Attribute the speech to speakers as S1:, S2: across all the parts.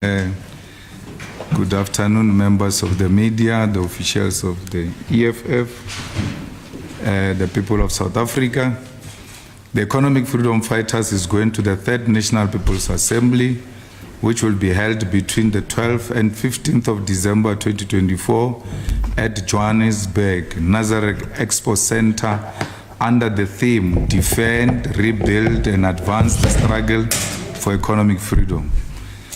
S1: Good afternoon, members of the media, the officials of the EFF, the people of South Africa. The Economic Freedom Fighters is going to the 3rd National People's Assembly, which will be held between the 12th and 15th of December 2024 at Johannesburg Nazareth Expo Center under the theme Defend, Rebuild and Advance the Struggle for Economic Freedom.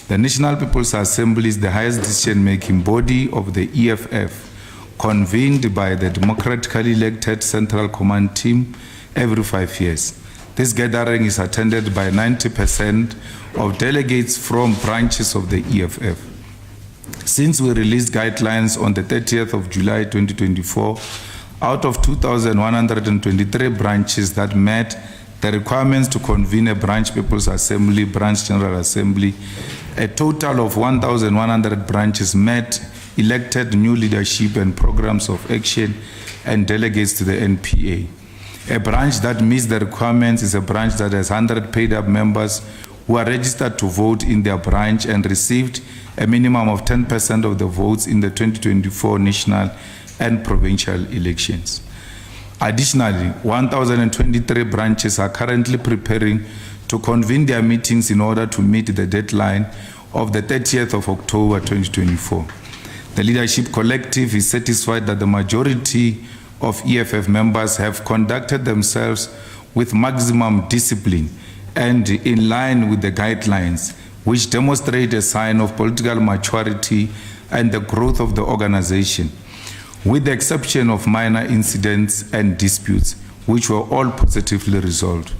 S1: The National People's Assembly is the highest decision-making body of the EFF, convened by the democratically elected Central Command team every 5 years. This gathering is attended by 90% of delegates from branches of the EFF. Since we released guidelines on the 30th of July 2024, out of 2,123 branches that met the requirements to convene a branch People's Assembly, branch General Assembly, a total of 1,100 branches met, elected new leadership and programs of action and delegates to the NPA. A branch that meets the requirements is a branch that has 100 paid-up members who are registered to vote in their branch and received a minimum of 10% of the votes in the 2024 national and provincial elections. Additionally, 1,023 branches are currently preparing to convene their meetings in order to meet the deadline of the 30th of October 2024. The Leadership Collective is satisfied that the majority of EFF members have conducted themselves with maximum discipline and in line with the guidelines, which demonstrate a sign of political maturity and the growth of the organization, with the exception of minor incidents and disputes, which were all positively resolved.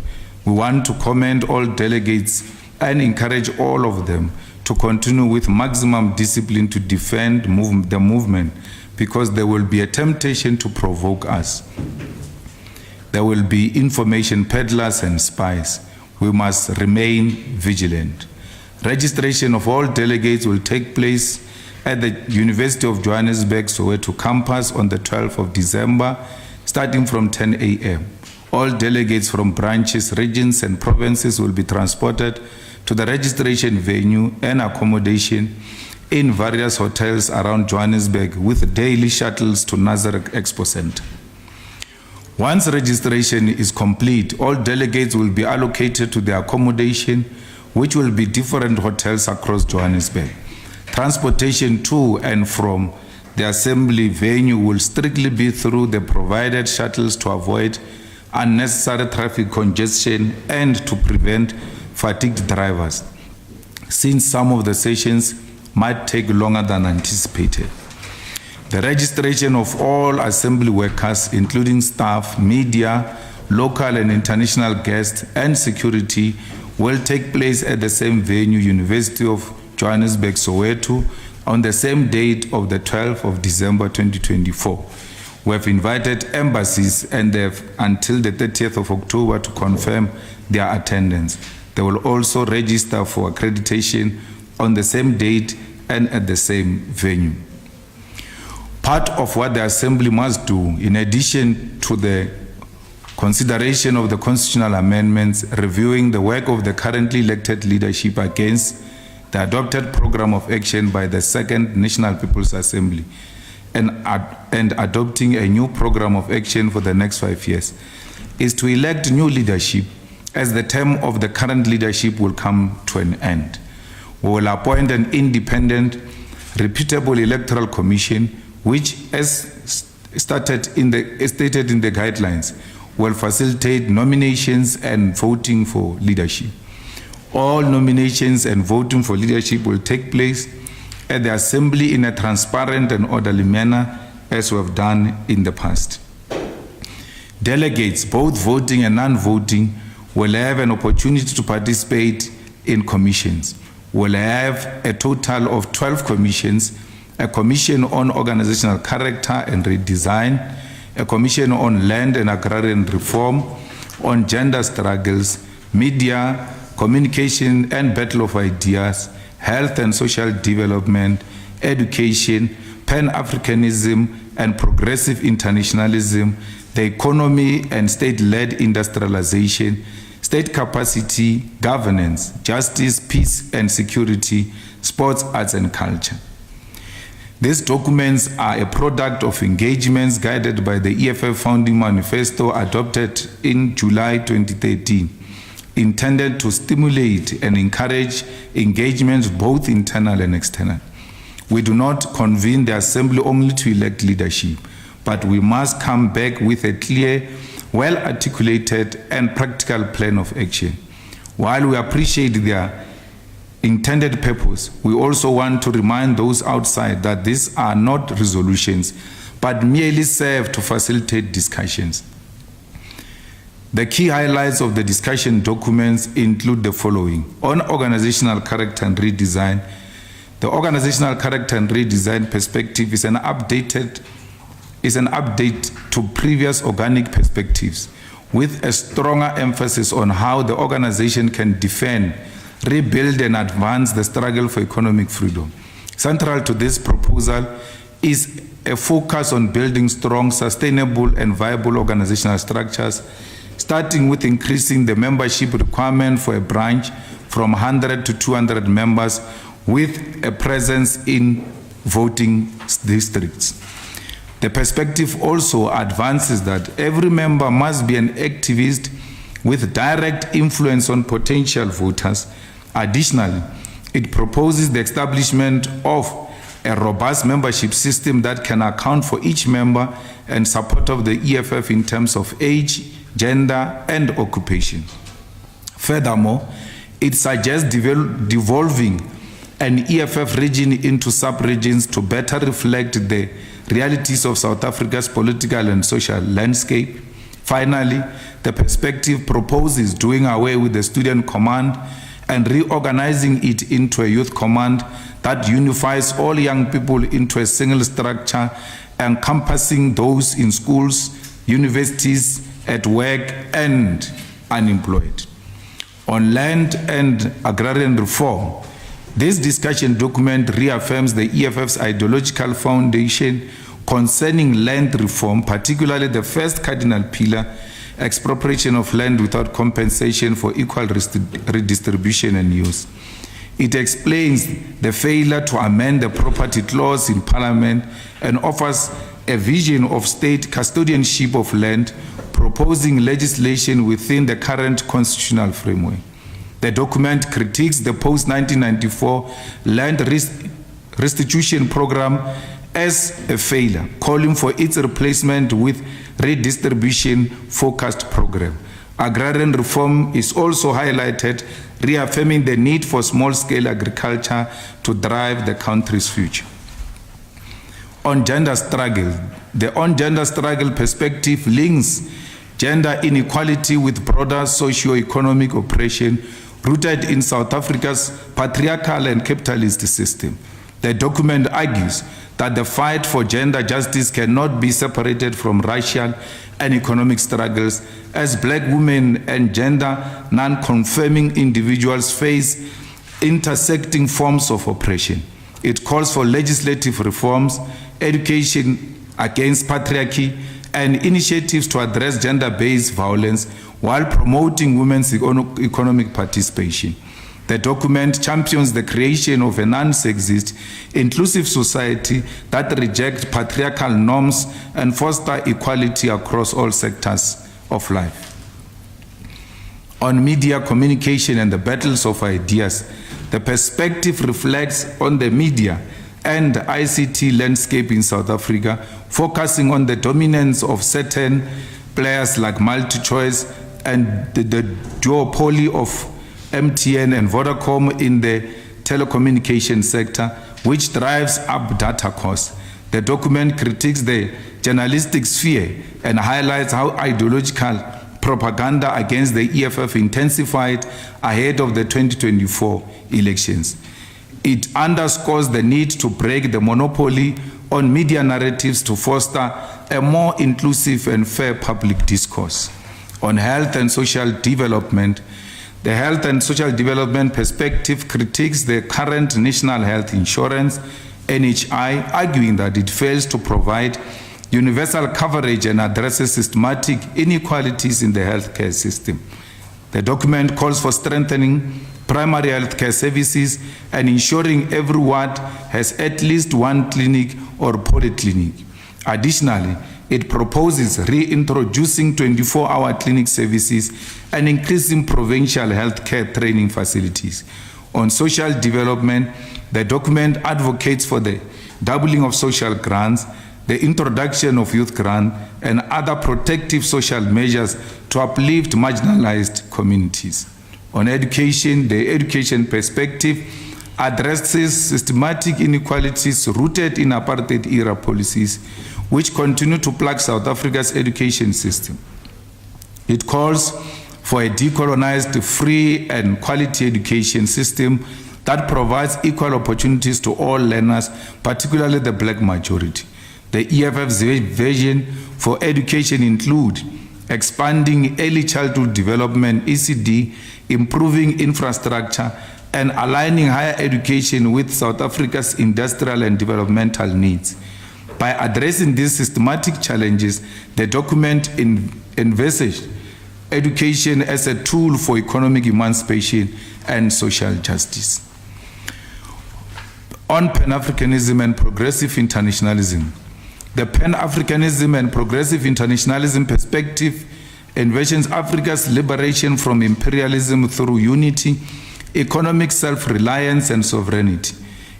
S1: We want to commend all delegates and encourage all of them to continue with maximum discipline to defend the movement, because there will be a temptation to provoke us. There will be information peddlers and spies. We must remain vigilant. Registration of all delegates will take place at the University of Johannesburg Soweto campus on the 12th of December, starting from 10 a.m. All delegates from branches, regions, and provinces will be transported to the registration venue and accommodation in various hotels around Johannesburg with daily shuttles to Nazareth Expo Center. Once registration is complete, all delegates will be allocated to the accommodation, which will be different hotels across Johannesburg. Transportation to and from the assembly venue will strictly be through the provided shuttles to avoid unnecessary traffic congestion and to prevent fatigued drivers, since some of the sessions might take longer than anticipated. The registration of all assembly workers, including staff, media, local and international guests, and security, will take place at the same venue, University of Johannesburg, Soweto, on the same date of the 12th of December 2024. We have invited embassies and they have until the 30th of October to confirm their attendance. They will also register for accreditation on the same date and at the same venue. Part of what the Assembly must do, in addition to the consideration of the constitutional amendments, reviewing the work of the currently elected leadership against the adopted program of action by the 2nd National People's Assembly, and adopting a new program of action for the next 5 years, is to elect new leadership as the term of the current leadership will come to an end. We will appoint an independent, reputable electoral commission, which, as stated in the guidelines, will facilitate nominations and voting for leadership. All nominations and voting for leadership will take place at the Assembly in a transparent and orderly manner, as we have done in the past. Delegates, both voting and non-voting, will have an opportunity to participate in commissions. We'll have a total of 12 commissions: a commission on organizational character and redesign, a commission on land and agrarian reform, on gender struggles, media, communication and battle of ideas, health and social development, education, Pan-Africanism and progressive internationalism, the economy and state-led industrialization, state capacity, governance, justice, peace and security, sports, arts and culture. These documents are a product of engagements guided by the EFF founding manifesto adopted in July 2013, intended to stimulate and encourage engagement both internal and external. We do not convene the assembly only to elect leadership, but we must come back with a clear, well-articulated and practical plan of action. While we appreciate their intended purpose, we also want to remind those outside that these are not resolutions, but merely serve to facilitate discussions. The key highlights of the discussion documents include the following. On organizational character and redesign, the organizational character and redesign perspective is an update to previous organic perspectives, with a stronger emphasis on how the organization can defend, rebuild and advance the struggle for economic freedom. Central to this proposal is a focus on building strong, sustainable and viable organizational structures, starting with increasing the membership requirement for a branch from 100 to 200 members with a presence in voting districts. The perspective also advances that every member must be an activist with direct influence on potential voters. Additionally, it proposes the establishment of a robust membership system that can account for each member and support of the EFF in terms of age, gender, and occupation. Furthermore, it suggests devolving an EFF region into sub-regions to better reflect the realities of South Africa's political and social landscape. Finally, the perspective proposes doing away with the student command and reorganizing it into a youth command that unifies all young people into a single structure, encompassing those in schools, universities, at work, and unemployed. On land and agrarian reform, this discussion document reaffirms the EFF's ideological foundation concerning land reform, particularly the first cardinal pillar, expropriation of land without compensation for equal redistribution and use. It explains the failure to amend the property clause in Parliament and offers a vision of state custodianship of land, proposing legislation within the current constitutional framework. The document critiques the post-1994 land restitution program as a failure, calling for its replacement with redistribution-focused program. Agrarian reform is also highlighted, reaffirming the need for small-scale agriculture to drive the country's future. On gender struggle, the on-gender struggle perspective links gender inequality with broader socio-economic oppression rooted in South Africa's patriarchal and capitalist system. The document argues that the fight for gender justice cannot be separated from racial and economic struggles, as Black women and gender non-conforming individuals face intersecting forms of oppression. It calls for legislative reforms, education against patriarchy, and initiatives to address gender-based violence while promoting women's economic participation. The document champions the creation of a non-sexist, inclusive society that rejects patriarchal norms and foster equality across all sectors of life. On media communication and the battles of ideas, the perspective reflects on the media and ICT landscape in South Africa, focusing on the dominance of certain players like MultiChoice and the duopoly of MTN and Vodacom in the telecommunication sector, which drives up data costs. The document critiques the journalistic sphere and highlights how ideological propaganda against the EFF intensified ahead of the 2024 elections. It underscores the need to break the monopoly on media narratives to foster a more inclusive and fair public discourse. On health and social development, the health and social development perspective critiques the current National Health Insurance, NHI, arguing that it fails to provide universal coverage and addresses systematic inequalities in the healthcare system. The document calls for strengthening primary healthcare services and ensuring every ward has at least one clinic or polyclinic. Additionally, it proposes reintroducing 24-hour clinic services and increasing provincial healthcare training facilities. On social development, the document advocates for the doubling of social grants, the introduction of youth grant, and other protective social measures to uplift marginalized communities. On education, the education perspective addresses systematic inequalities rooted in apartheid-era policies, which continue to plague South Africa's education system. It calls for a decolonized, free, and quality education system that provides equal opportunities to all learners, particularly the black majority. The EFF's vision for education include expanding early childhood development, ECD, improving infrastructure, and aligning higher education with South Africa's industrial and developmental needs. By addressing these systematic challenges, the document envisages education as a tool for economic emancipation and social justice. On Pan-Africanism and progressive internationalism, the Pan-Africanism and progressive internationalism perspective envisions Africa's liberation from imperialism through unity, economic self-reliance, and sovereignty.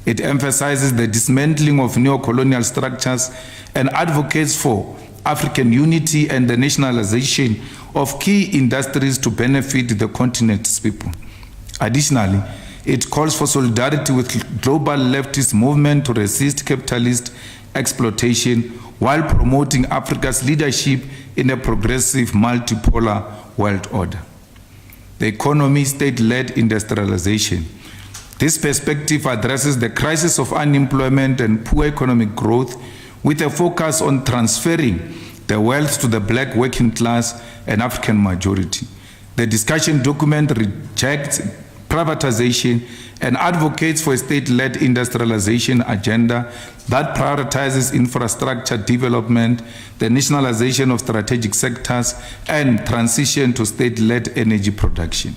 S1: It emphasizes the dismantling of neo-colonial structures and advocates for African unity and the nationalization of key industries to benefit the continent's people. Additionally, it calls for solidarity with global leftist movement to resist capitalist exploitation while promoting Africa's leadership in a progressive multipolar world order. The economy, state-led industrialization. This perspective addresses the crisis of unemployment and poor economic growth with a focus on transferring the wealth to the black working class and African majority. The discussion document rejects privatization and advocates for a state-led industrialization agenda that prioritizes infrastructure development, the nationalization of strategic sectors, and transition to state-led energy production.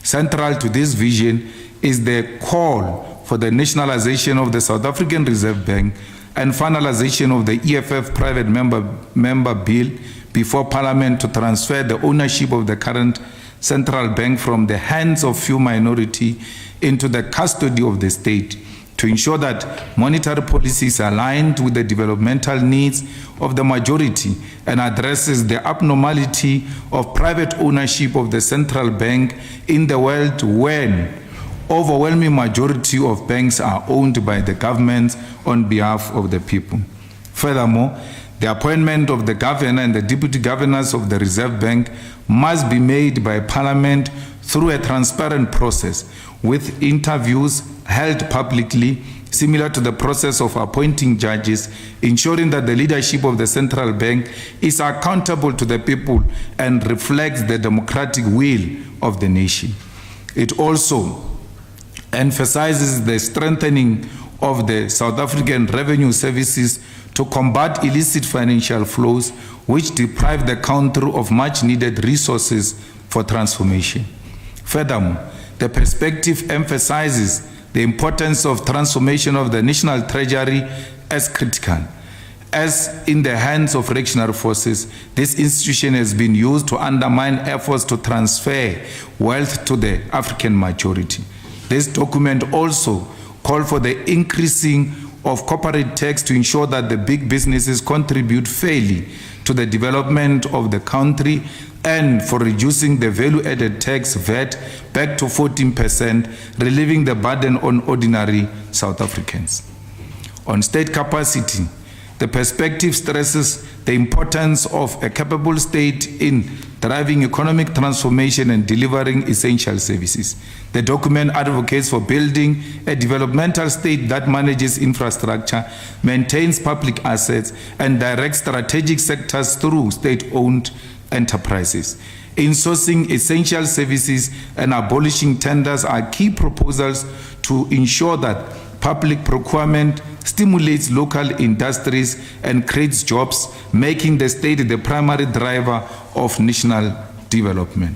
S1: Central to this vision is the call for the nationalization of the South African Reserve Bank and finalization of the EFF private member bill before Parliament to transfer the ownership of the current central bank from the hands of few minority into the custody of the state to ensure that monetary policy is aligned with the developmental needs of the majority and addresses the abnormality of private ownership of the central bank in the world when overwhelming majority of banks are owned by the government on behalf of the people. Furthermore, the appointment of the governor and the deputy governors of the Reserve Bank must be made by Parliament through a transparent process with interviews held publicly, similar to the process of appointing judges, ensuring that the leadership of the central bank is accountable to the people and reflects the democratic will of the nation. It also emphasizes the strengthening of the South African revenue services to combat illicit financial flows, which deprive the country of much needed resources for transformation. Furthermore, the perspective emphasizes the importance of transformation of the national treasury as critical. As in the hands of reactionary forces, this institution has been used to undermine efforts to transfer wealth to the African majority. This document also called for the increasing of corporate tax to ensure that the big businesses contribute fairly to the development of the country and for reducing the value-added tax VAT back to 14%, relieving the burden on ordinary South Africans. On state capacity, the perspective stresses the importance of a capable state in driving economic transformation and delivering essential services. The document advocates for building a developmental state that manages infrastructure, maintains public assets, and directs strategic sectors through state-owned enterprises. Insourcing essential services and abolishing tenders are key proposals to ensure that public procurement stimulates local industries and creates jobs, making the state the primary driver of national development.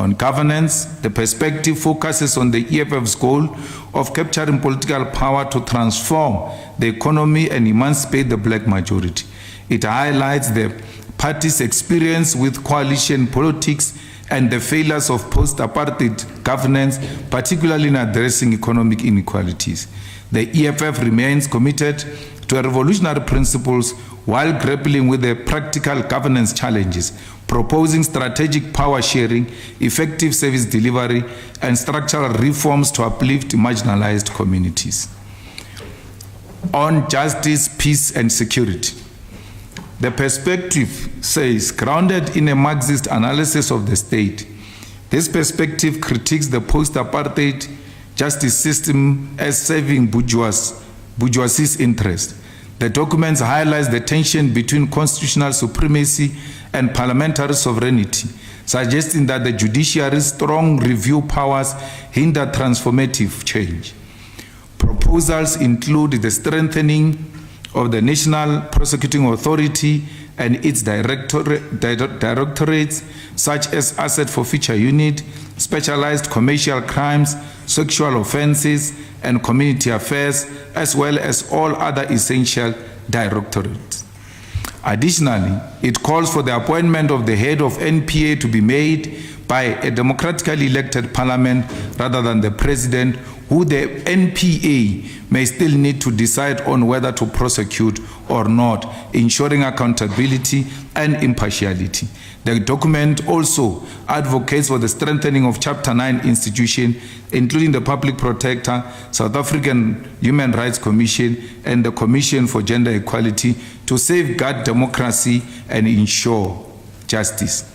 S1: On governance, the perspective focuses on the EFF's goal of capturing political power to transform the economy and emancipate the black majority. It highlights the party's experience with coalition politics and the failures of post-apartheid governance, particularly in addressing economic inequalities. The EFF remains committed to revolutionary principles while grappling with the practical governance challenges, proposing strategic power sharing, effective service delivery, and structural reforms to uplift marginalized communities. On justice, peace, and security, the perspective says, grounded in a Marxist analysis of the state, this perspective critiques the post-apartheid justice system as serving bourgeoisie's interest. The document highlights the tension between constitutional supremacy and parliamentary sovereignty, suggesting that the judiciary's strong review powers hinder transformative change. Proposals include the strengthening of the National Prosecuting Authority and its directorates, such as Asset Forfeiture Unit, Specialized Commercial Crimes, Sexual Offences, and Community Affairs, as well as all other essential directorates. Additionally, it calls for the appointment of the head of NPA to be made by a democratically elected parliament rather than the president, who the NPA may still need to decide on whether to prosecute or not, ensuring accountability and impartiality. The document also advocates for the strengthening of Chapter 9 institutions, including the Public Protector, South African Human Rights Commission, and the Commission for Gender Equality to safeguard democracy and ensure justice.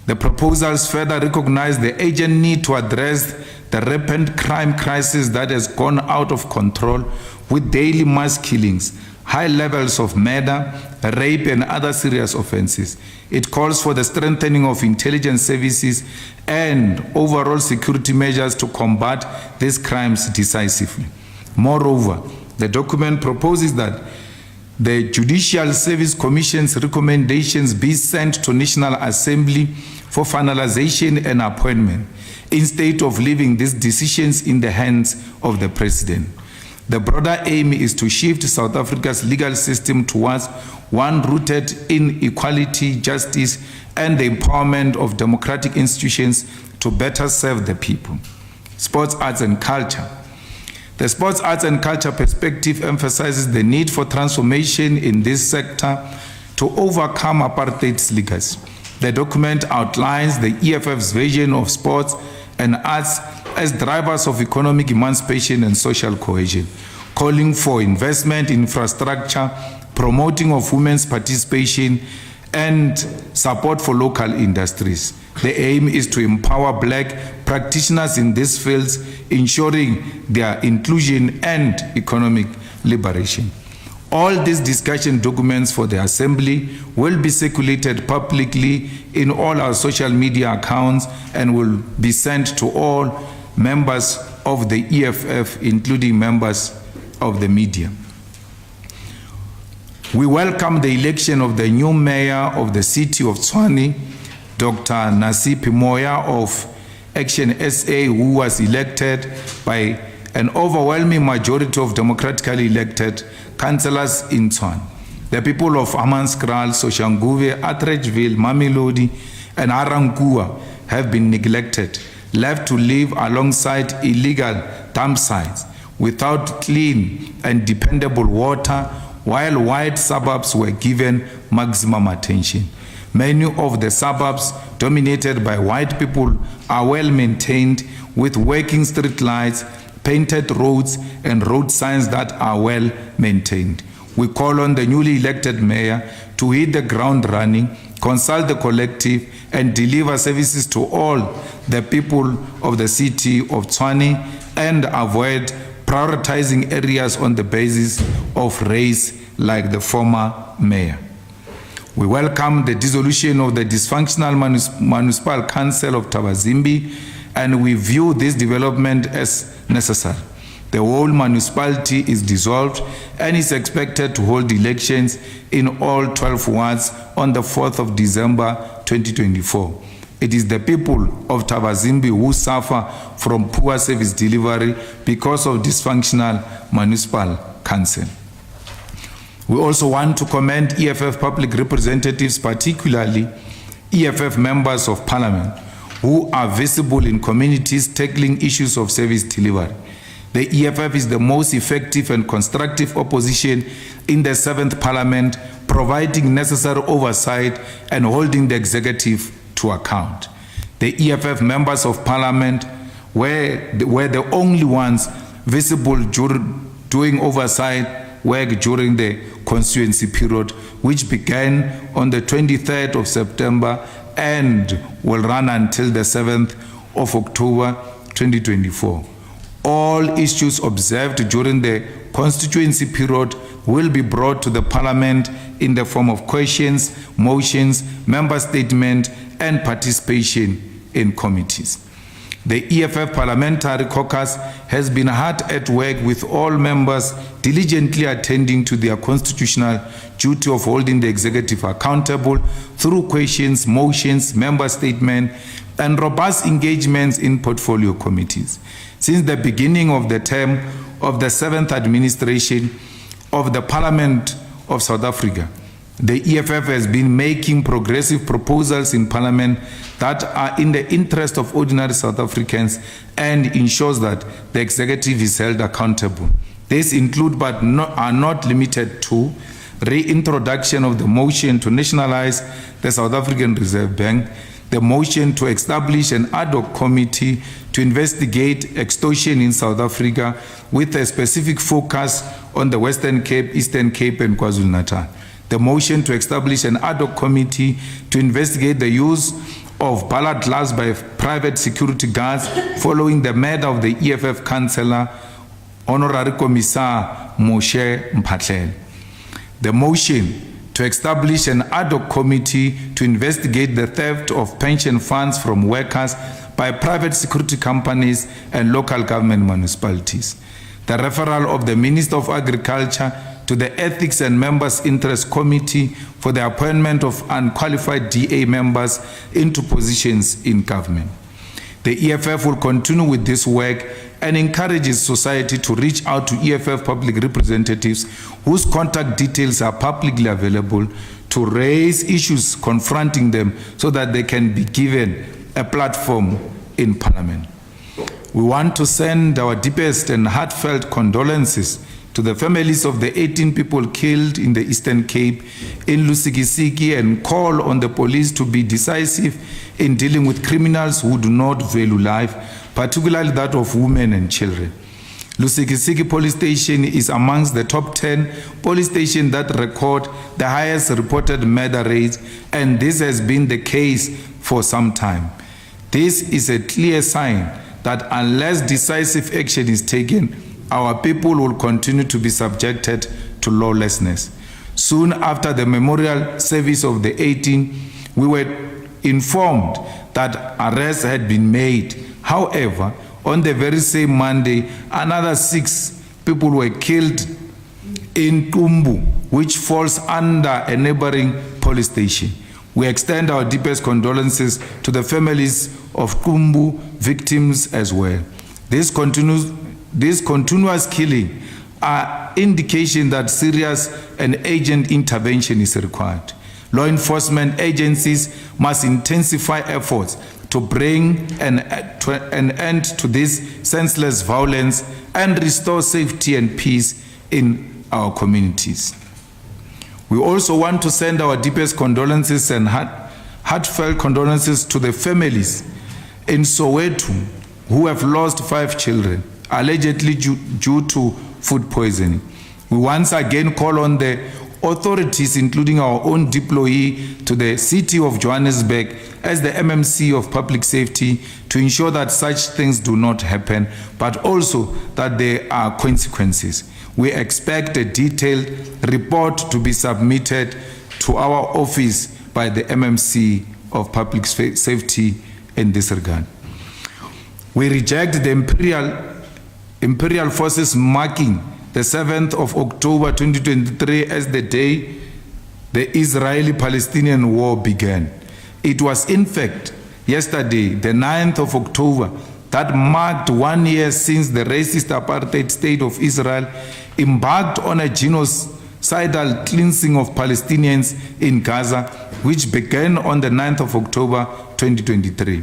S1: The proposals further recognize the urgent need to address the rampant crime crisis that has gone out of control, with daily mass killings, high levels of murder, rape, and other serious offenses. It calls for the strengthening of intelligence services and overall security measures to combat these crimes decisively. Moreover, the document proposes that the Judicial Service Commission's recommendations be sent to National Assembly for finalization and appointment, instead of leaving these decisions in the hands of the President. The broader aim is to shift South Africa's legal system towards one rooted in equality, justice, and the empowerment of democratic institutions to better serve the people. Sports, arts, and culture. The sports, arts, and culture perspective emphasizes the need for transformation in this sector to overcome apartheid's legacy. The document outlines the EFF's vision of sports and arts as drivers of economic emancipation and social cohesion, calling for investment in infrastructure, promoting of women's participation, and support for local industries. The aim is to empower black practitioners in these fields, ensuring their inclusion and economic liberation. All these discussion documents for the Assembly will be circulated publicly in all our social media accounts and will be sent to all members of the EFF, including members of the media. We welcome the election of the new mayor of the city of Tshwane, Dr. Nasipi Moya of Action SA, who was elected by an overwhelming majority of democratically elected councillors in Tshwane. The people of Hammanskraal, Soshanguve, Atteridgeville, Mamelodi, and Arankua have been neglected, left to live alongside illegal dump sites without clean and dependable water, while white suburbs were given maximum attention. Many of the suburbs dominated by white people are well maintained, with working street lights, painted roads, and road signs that are well maintained. We call on the newly elected mayor to hit the ground running, consult the collective, and deliver services to all the people of the city of Tshwane, and avoid prioritizing areas on the basis of race like the former mayor. We welcome the dissolution of the dysfunctional Municipal Council of Tabazimbi, and we view this development as necessary. The whole municipality is dissolved and is expected to hold elections in all 12 wards on the 4th of December 2024. It is the people of Tabazimbi who suffer from poor service delivery because of dysfunctional municipal council. We also want to commend EFF public representatives, particularly EFF members of parliament, who are visible in communities tackling issues of service delivery. The EFF is the most effective and constructive opposition in the 7th Parliament, providing necessary oversight and holding the executive to account. The EFF members of Parliament were the only ones visible doing oversight work during the constituency period, which began on the 23rd of September and will run until the 7th of October 2024. All issues observed during the constituency period will be brought to the Parliament in the form of questions, motions, member statement, and participation in committees. The EFF Parliamentary Caucus has been hard at work with all members diligently attending to their constitutional duty of holding the executive accountable through questions, motions, member statement, and robust engagements in portfolio committees. Since the beginning of the term of the 7th administration of the Parliament of South Africa, the EFF has been making progressive proposals in Parliament that are in the interest of ordinary South Africans and ensures that the executive is held accountable. These include, but are not limited to, reintroduction of the motion to nationalize the South African Reserve Bank, the motion to establish an ad hoc committee to investigate extortion in South Africa with a specific focus on the Western Cape, Eastern Cape, and KwaZulu-Natal. The motion to establish an ad hoc committee to investigate the use of ballot glass by private security guards following the murder of the EFF councillor, Honorary Commissar Moshe Mphatlele. The motion to establish an ad hoc committee to investigate the theft of pension funds from workers by private security companies and local government municipalities. The referral of the Minister of Agriculture to the Ethics and Members' Interest Committee for the appointment of unqualified DA members into positions in government. The EFF will continue with this work and encourages society to reach out to EFF public representatives whose contact details are publicly available to raise issues confronting them so that they can be given a platform in Parliament. We want to send our deepest and heartfelt condolences to the families of the 18 people killed in the Eastern Cape in Lusikisiki and call on the police to be decisive in dealing with criminals who do not value life, particularly that of women and children. Lusikisiki police station is amongst the top 10 police stations that record the highest reported murder rates, and this has been the case for some time. This is a clear sign that unless decisive action is taken, our people will continue to be subjected to lawlessness. Soon after the memorial service of the 18, we were informed that arrests had been made. However, on the very same Monday, another 6 people were killed in Tumbu, which falls under a neighboring police station. We extend our deepest condolences to the families of Tumbu victims as well. This continuous killing are indication that serious and urgent intervention is required. Law enforcement agencies must intensify efforts to bring an end to this senseless violence and restore safety and peace in our communities. We also want to send our deepest condolences and heartfelt condolences to the families in Soweto who have lost 5 children, allegedly due to food poisoning. We once again call on the authorities, including our own deployee to the city of Johannesburg as the MMC of public safety, to ensure that such things do not happen, but also that there are consequences. We expect a detailed report to be submitted to our office by the MMC of public safety in this regard. We reject the imperial forces marking the 7th of October 2023 as the day the Israeli-Palestinian war began. It was in fact yesterday, the 9th of October, that marked 1 year since the racist apartheid state of Israel embarked on a genocidal cleansing of Palestinians in Gaza, which began on the 9th of October 2023.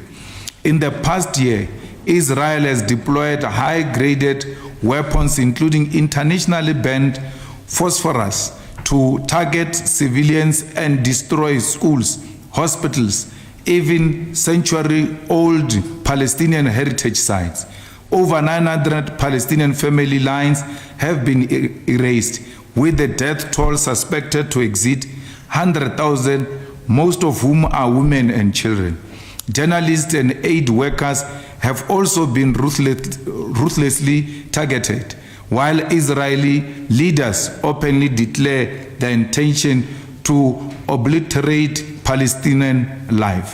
S1: In the past year, Israel has deployed high-graded weapons, including internationally banned phosphorus, to target civilians and destroy schools, hospitals, even century-old Palestinian heritage sites. Over 900 Palestinian family lines have been erased, with the death toll suspected to exceed 100,000, most of whom are women and children. Journalists and aid workers have also been ruthlessly targeted, while Israeli leaders openly declare their intention to obliterate Palestinian life.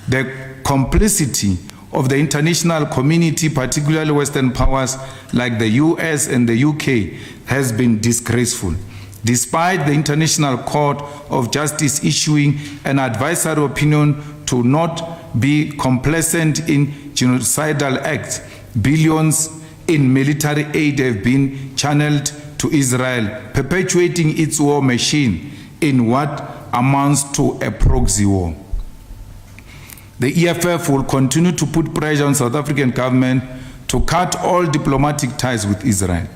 S1: The complicity of the international community, particularly Western powers like the US and the UK, has been disgraceful. Despite the International Court of Justice issuing an advisory opinion to not be complacent in genocidal acts, billions in military aid have been channeled to Israel, perpetuating its war machine in what amounts to a proxy war. The EFF will continue to put pressure on South African government to cut all diplomatic ties with Israel.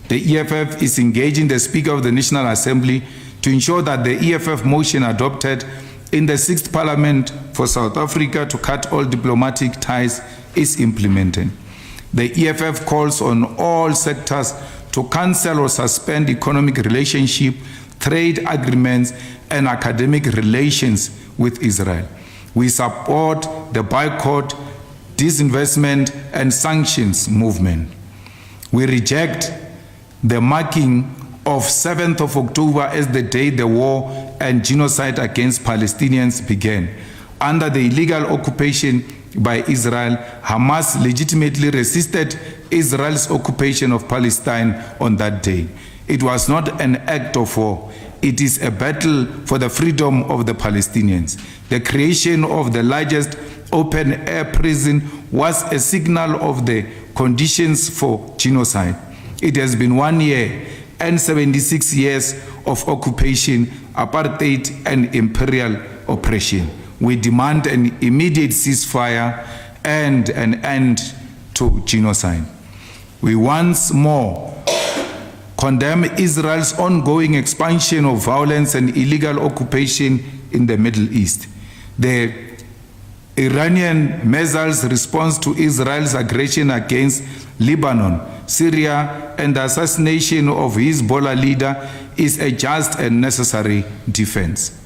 S1: The EFF is engaging the Speaker of the National Assembly to ensure that the EFF motion adopted in the 6th Parliament for South Africa to cut all diplomatic ties is implemented. The EFF calls on all sectors to cancel or suspend economic relationship, trade agreements, and academic relations with Israel. We support the boycott, disinvestment, and sanctions movement. We reject the marking of 7th of October as the day the war and genocide against Palestinians began. Under the illegal occupation by Israel, Hamas legitimately resisted Israel's occupation of Palestine on that day. It was not an act of war. It is a battle for the freedom of the Palestinians. The creation of the largest open-air prison was a signal of the conditions for genocide. It has been 1 year and 76 years of occupation, apartheid, and imperial oppression. We demand an immediate ceasefire and an end to genocide. We once more condemn Israel's ongoing expansion of violence and illegal occupation in the Middle East. The Iranian missiles response to Israel's aggression against Lebanon, Syria, and the assassination of Hezbollah leader is a just and necessary defense.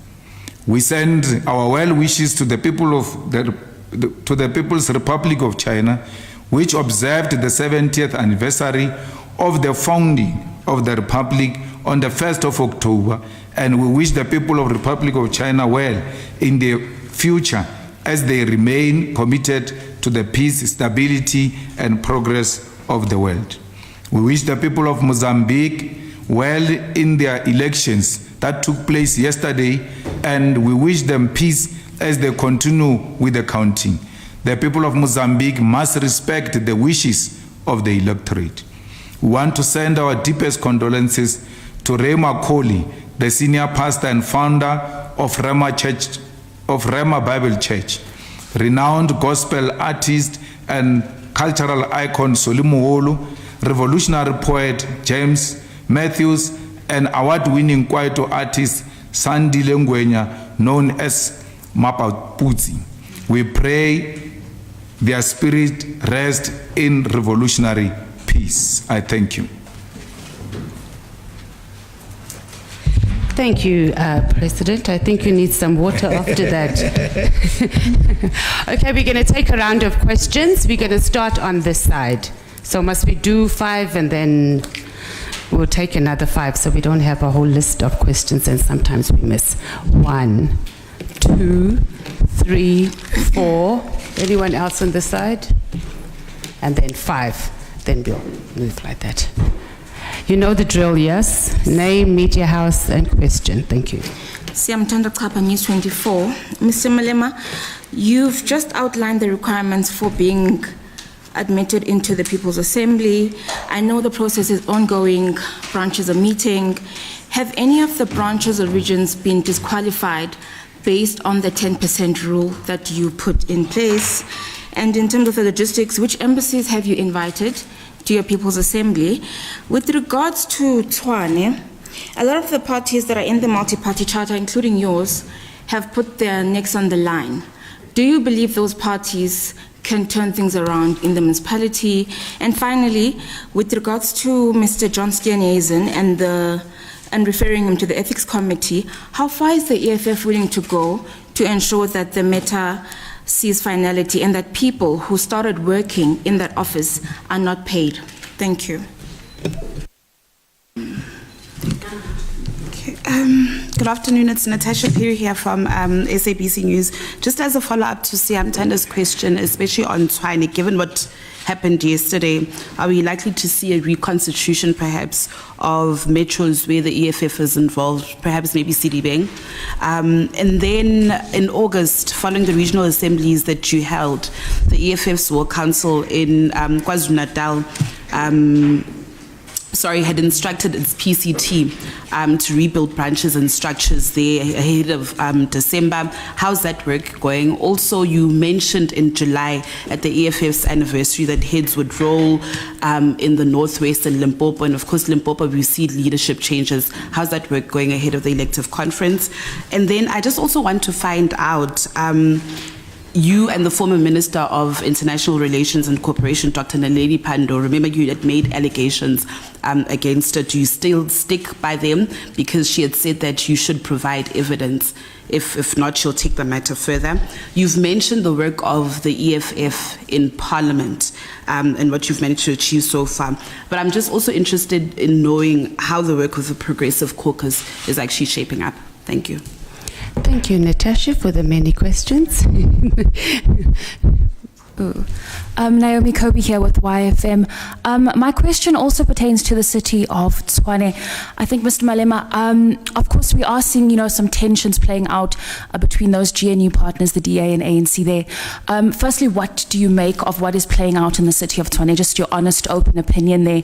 S1: We send our well wishes to the people of to the People's Republic of China, which observed the 70th anniversary of the founding of the Republic on the 1st of October, and we wish the people of Republic of China well in the future as they remain committed to the peace, stability, and progress of the world. We wish the people of Mozambique well in their elections that took place yesterday, and we wish them peace as they continue with the counting. The people of Mozambique must respect the wishes of the electorate. We want to send our deepest condolences to Ray Macaulay, the senior pastor and founder of Rema Bible Church, renowned gospel artist and cultural icon Solimuholo, revolutionary poet James Matthews, and award-winning kwaito artist Sandile Ngwenya, known as Mapaputsi. We pray their spirit rest in revolutionary peace. I thank you.
S2: Thank you, President. I think you need some water after that. Okay, we're going to take a round of questions. We're going to start on this side. So must we do 5 and then we'll take another 5 so we don't have a whole list of questions and sometimes we miss. 1, 2, 3, 4. Anyone else on this side? And then 5. Then we'll move like that. You know the drill, yes? Name, media house, and question. Thank you.
S3: Siyamthanda Chapa, News 24. Mr. Malema, you've just outlined the requirements for being admitted into the People's Assembly. I know the process is ongoing, branches are meeting. Have any of the branches or regions been disqualified based on the 10% rule that you put in place? And in terms of the logistics, which embassies have you invited to your People's Assembly? With regards to Tshwane, a lot of the parties that are in the multi-party charter, including yours, have put their necks on the line. Do you believe those parties can turn things around in the municipality? And finally, with regards to Mr. John Steenhuisen and referring him to the Ethics Committee, how far is the EFF willing to go to ensure that the matter sees finality and that people who started working in that office are not paid? Thank you.
S4: Good afternoon, it's Natasha Piri here from SABC News. Just as a follow-up to Siyamthanda's question, especially on Tshwane, given what happened yesterday, are we likely to see a reconstitution perhaps of metros where the EFF is involved, perhaps maybe Sidibeng? And then in August, following the regional assemblies that you held, the EFF's World Council in KwaZulu-Natal had instructed its PCT to rebuild branches and structures there ahead of December. How's that work going? Also, you mentioned in July at the EFF's anniversary that heads would roll in the Northwest and Limpopo, and of course Limpopo we see leadership changes. How's that work going ahead of the elective conference? And then I just also want to find out, you and the former Minister of International Relations and Cooperation, Dr. Naledi Pandor, remember you had made allegations against her. Do you still stick by them? Because she had said that you should provide evidence. If not, she'll take the matter further. You've mentioned the work of the EFF in Parliament and what you've managed to achieve so far. But I'm just also interested in knowing how the work of the Progressive Caucus is actually shaping up. Thank you.
S2: Thank you, Natasha, for the many questions.
S5: Naomi Kobe here with YFM. My question also pertains to the city of Tshwane. I think, Mr. Malema, of course we are seeing, some tensions playing out between those GNU partners, the DA and ANC there. Firstly, what do you make of what is playing out in the city of Tshwane? Just your honest, open opinion there.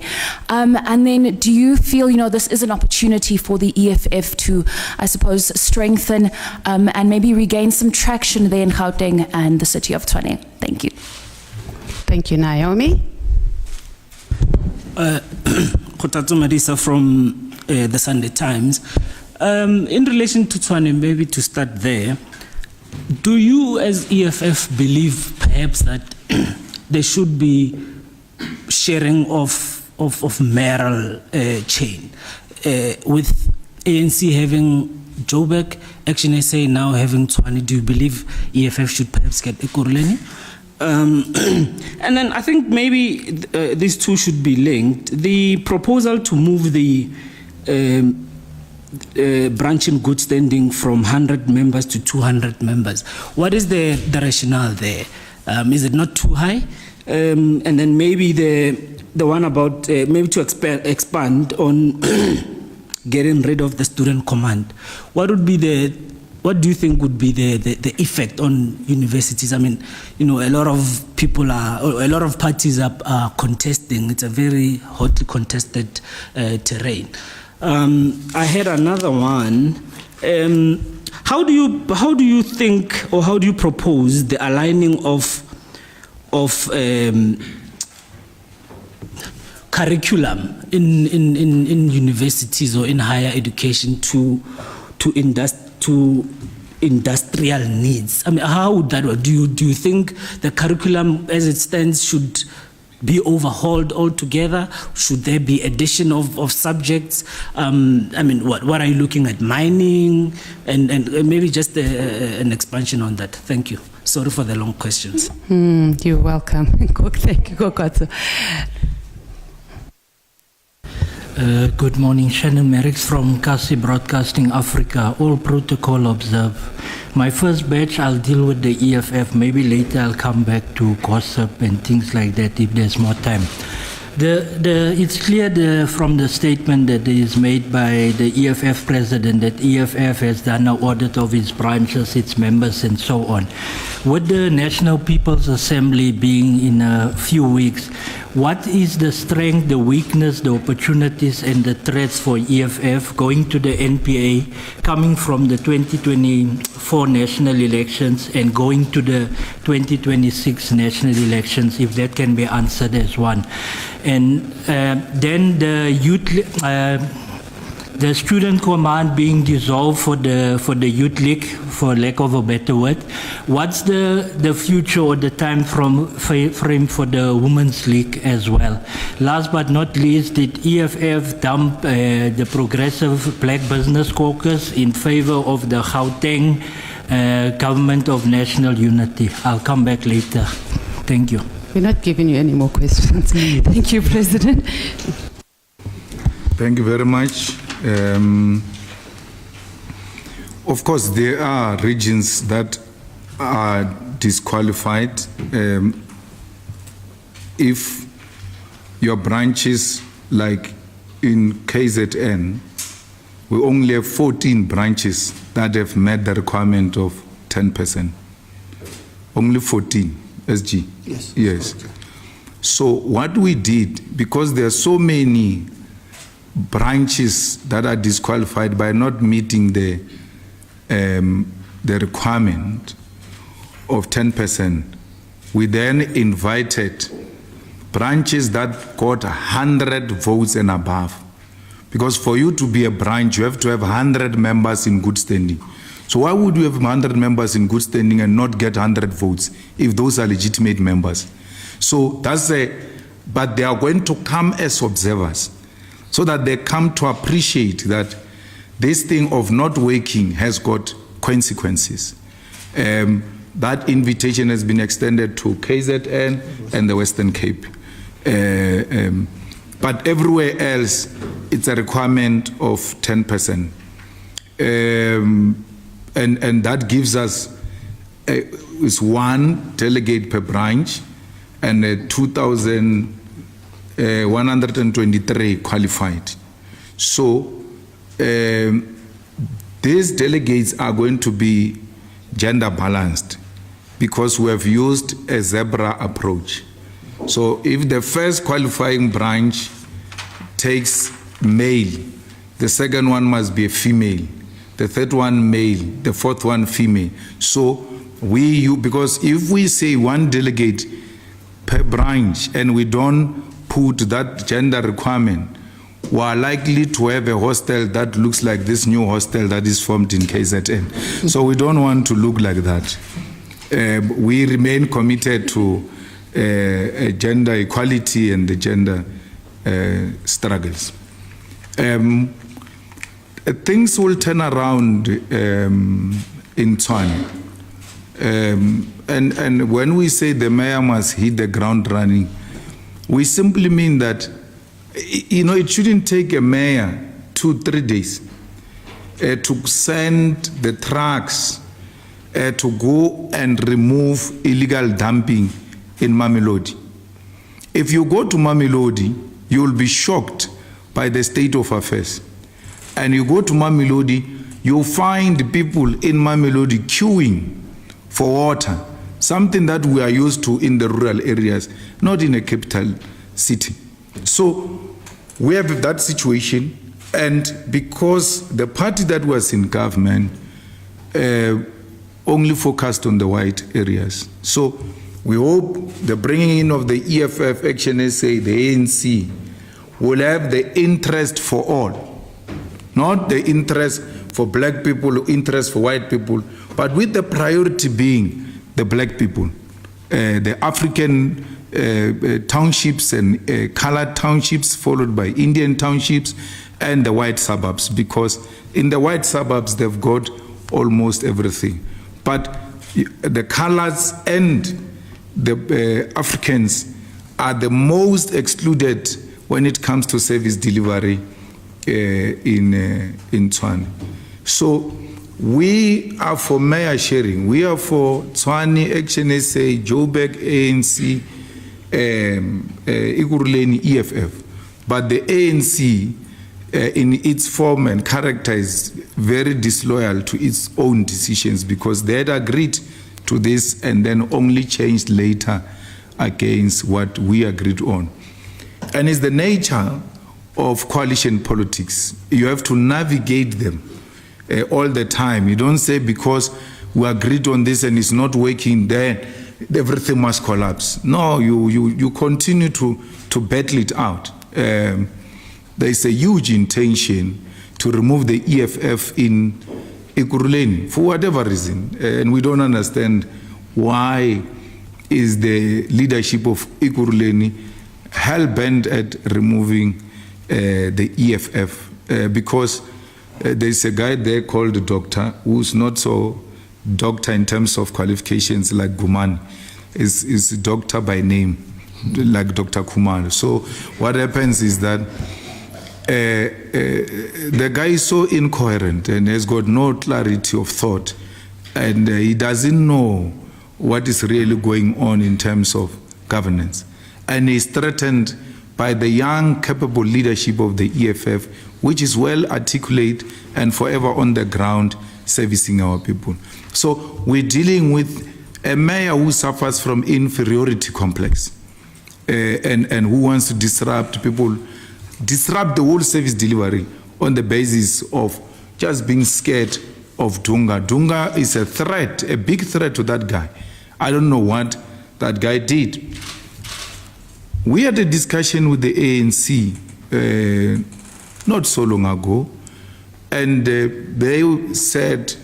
S5: And then do you feel, this is an opportunity for the EFF to, I suppose, strengthen and maybe regain some traction there in Gauteng and the city of Tshwane? Thank you.
S2: Thank you, Naomi.
S6: Kotatsu Marisa from the Sunday Times. In relation to Tshwane, maybe to start there, do you as EFF believe perhaps that there should be sharing of mayoral chain with ANC having Joburg, Action SA now having Tshwane? Do you believe EFF should perhaps get Ekurhuleni? And then I think maybe these two should be linked. The proposal to move the branch in good standing from 100 members to 200 members, what is the rationale there? Is it not too high? And then maybe the one about maybe to expand on getting rid of the student command. What do you think would be the effect on universities? I mean, a lot of people a lot of parties are contesting. It's a very hotly contested terrain. I had another one. How do you think, or how do you propose the aligning of curriculum in universities or in higher education to industrial needs? I mean, how would that work? Do you think the curriculum as it stands should be overhauled altogether? Should there be addition of subjects? I mean, what are you looking at? Mining and maybe just an expansion on that. Thank you. Sorry for the long questions.
S2: You're welcome. Thank you, Kokotso.
S7: Good morning, Shannon Merrick from Kasi Broadcasting Africa. All protocol observed. My first batch, I'll deal with the EFF. Maybe later I'll come back to gossip and things like that if there's more time. It's clear from the statement that is made by the EFF president that EFF has done an audit of its branches, its members, and so on. With the National People's Assembly being in a few weeks, what is the strength, the weakness, the opportunities, and the threats for EFF going to the NPA, coming from the 2024 national elections and going to the 2026 national elections, if that can be answered as one? And then the student command being dissolved for the youth league, for lack of a better word. What's the future or the time frame for the women's league as well? Last but not least, did EFF dump the Progressive Black Business Caucus in favor of the Gauteng Government of National Unity? I'll come back later. Thank you.
S2: We're not giving you any more questions. Thank you, President.
S1: Thank you very much. Of course, there are regions that are disqualified if your branches, like in KZN, we only have 14 branches that have met the requirement of 10%. Only 14, SG?
S6: Yes.
S1: Yes. So what we did, because there are so many branches that are disqualified by not meeting the requirement of 10%, we then invited branches that got 100 votes and above. Because for you to be a branch, you have to have 100 members in good standing. So why would you have 100 members in good standing and not get 100 votes if those are legitimate members? So that's but they are going to come as observers, so that they come to appreciate that this thing of not working has got consequences. That invitation has been extended to KZN and the Western Cape. But everywhere else, it's a requirement of 10%. And that gives us is one delegate per branch and 2,123 qualified. So these delegates are going to be gender balanced because we have used a zebra approach. So if the first qualifying branch takes male, the second one must be a female, the third one male, the fourth one female. So because if we say one delegate per branch and we don't put that gender requirement, we are likely to have a hostel that looks like this new hostel that is formed in KZN. So we don't want to look like that. We remain committed to gender equality and the gender struggles. Things will turn around in Tshwane. And when we say the mayor must hit the ground running, we simply mean that, it shouldn't take a mayor 2-3 days to send the trucks to go and remove illegal dumping in Mamelodi. If you go to Mamelodi, you will be shocked by the state of affairs. And you go to Mamelodi, you'll find people in Mamelodi queuing for water, something that we are used to in the rural areas, not in a capital city. So we have that situation, and because the party that was in government only focused on the white areas. So we hope the bringing in of the EFF, Action SA, the ANC, will have the interest for all, not the interest for black people or interest for white people, but with the priority being the black people, the African townships and colored townships, followed by Indian townships and the white suburbs, because in the white suburbs they've got almost everything. But the colors and the Africans are the most excluded when it comes to service delivery in Tshwane. So we are for mayor sharing. We are for Tshwane, Action SA, Joburg, ANC, Ekurhuleni EFF, but the ANC in its form and character is very disloyal to its own decisions, because they had agreed to this and then only changed later against what we agreed on. And it's the nature of coalition politics. You have to navigate them all the time. You don't say because we agreed on this and it's not working, then everything must collapse. No, you continue to battle it out. There is a huge intention to remove the EFF in Ekurhuleni for whatever reason, and we don't understand why is the leadership of Ekurhuleni hell-bent at removing the EFF, because there's a guy there called Doctor who's not so doctor in terms of qualifications like Gumani, is doctor by name, like Dr. Kumar. So what happens is that the guy is so incoherent and has got no clarity of thought, and he doesn't know what is really going on in terms of governance. And he's threatened by the young, capable leadership of the EFF, which is well articulate and forever on the ground servicing our people. So we're dealing with a mayor who suffers from inferiority complex and who wants to disrupt people, disrupt the whole service delivery on the basis of just being scared of Dunga. Dunga is a threat, a big threat to that guy. I don't know what that guy did. We had a discussion with the ANC not so long ago, and they said,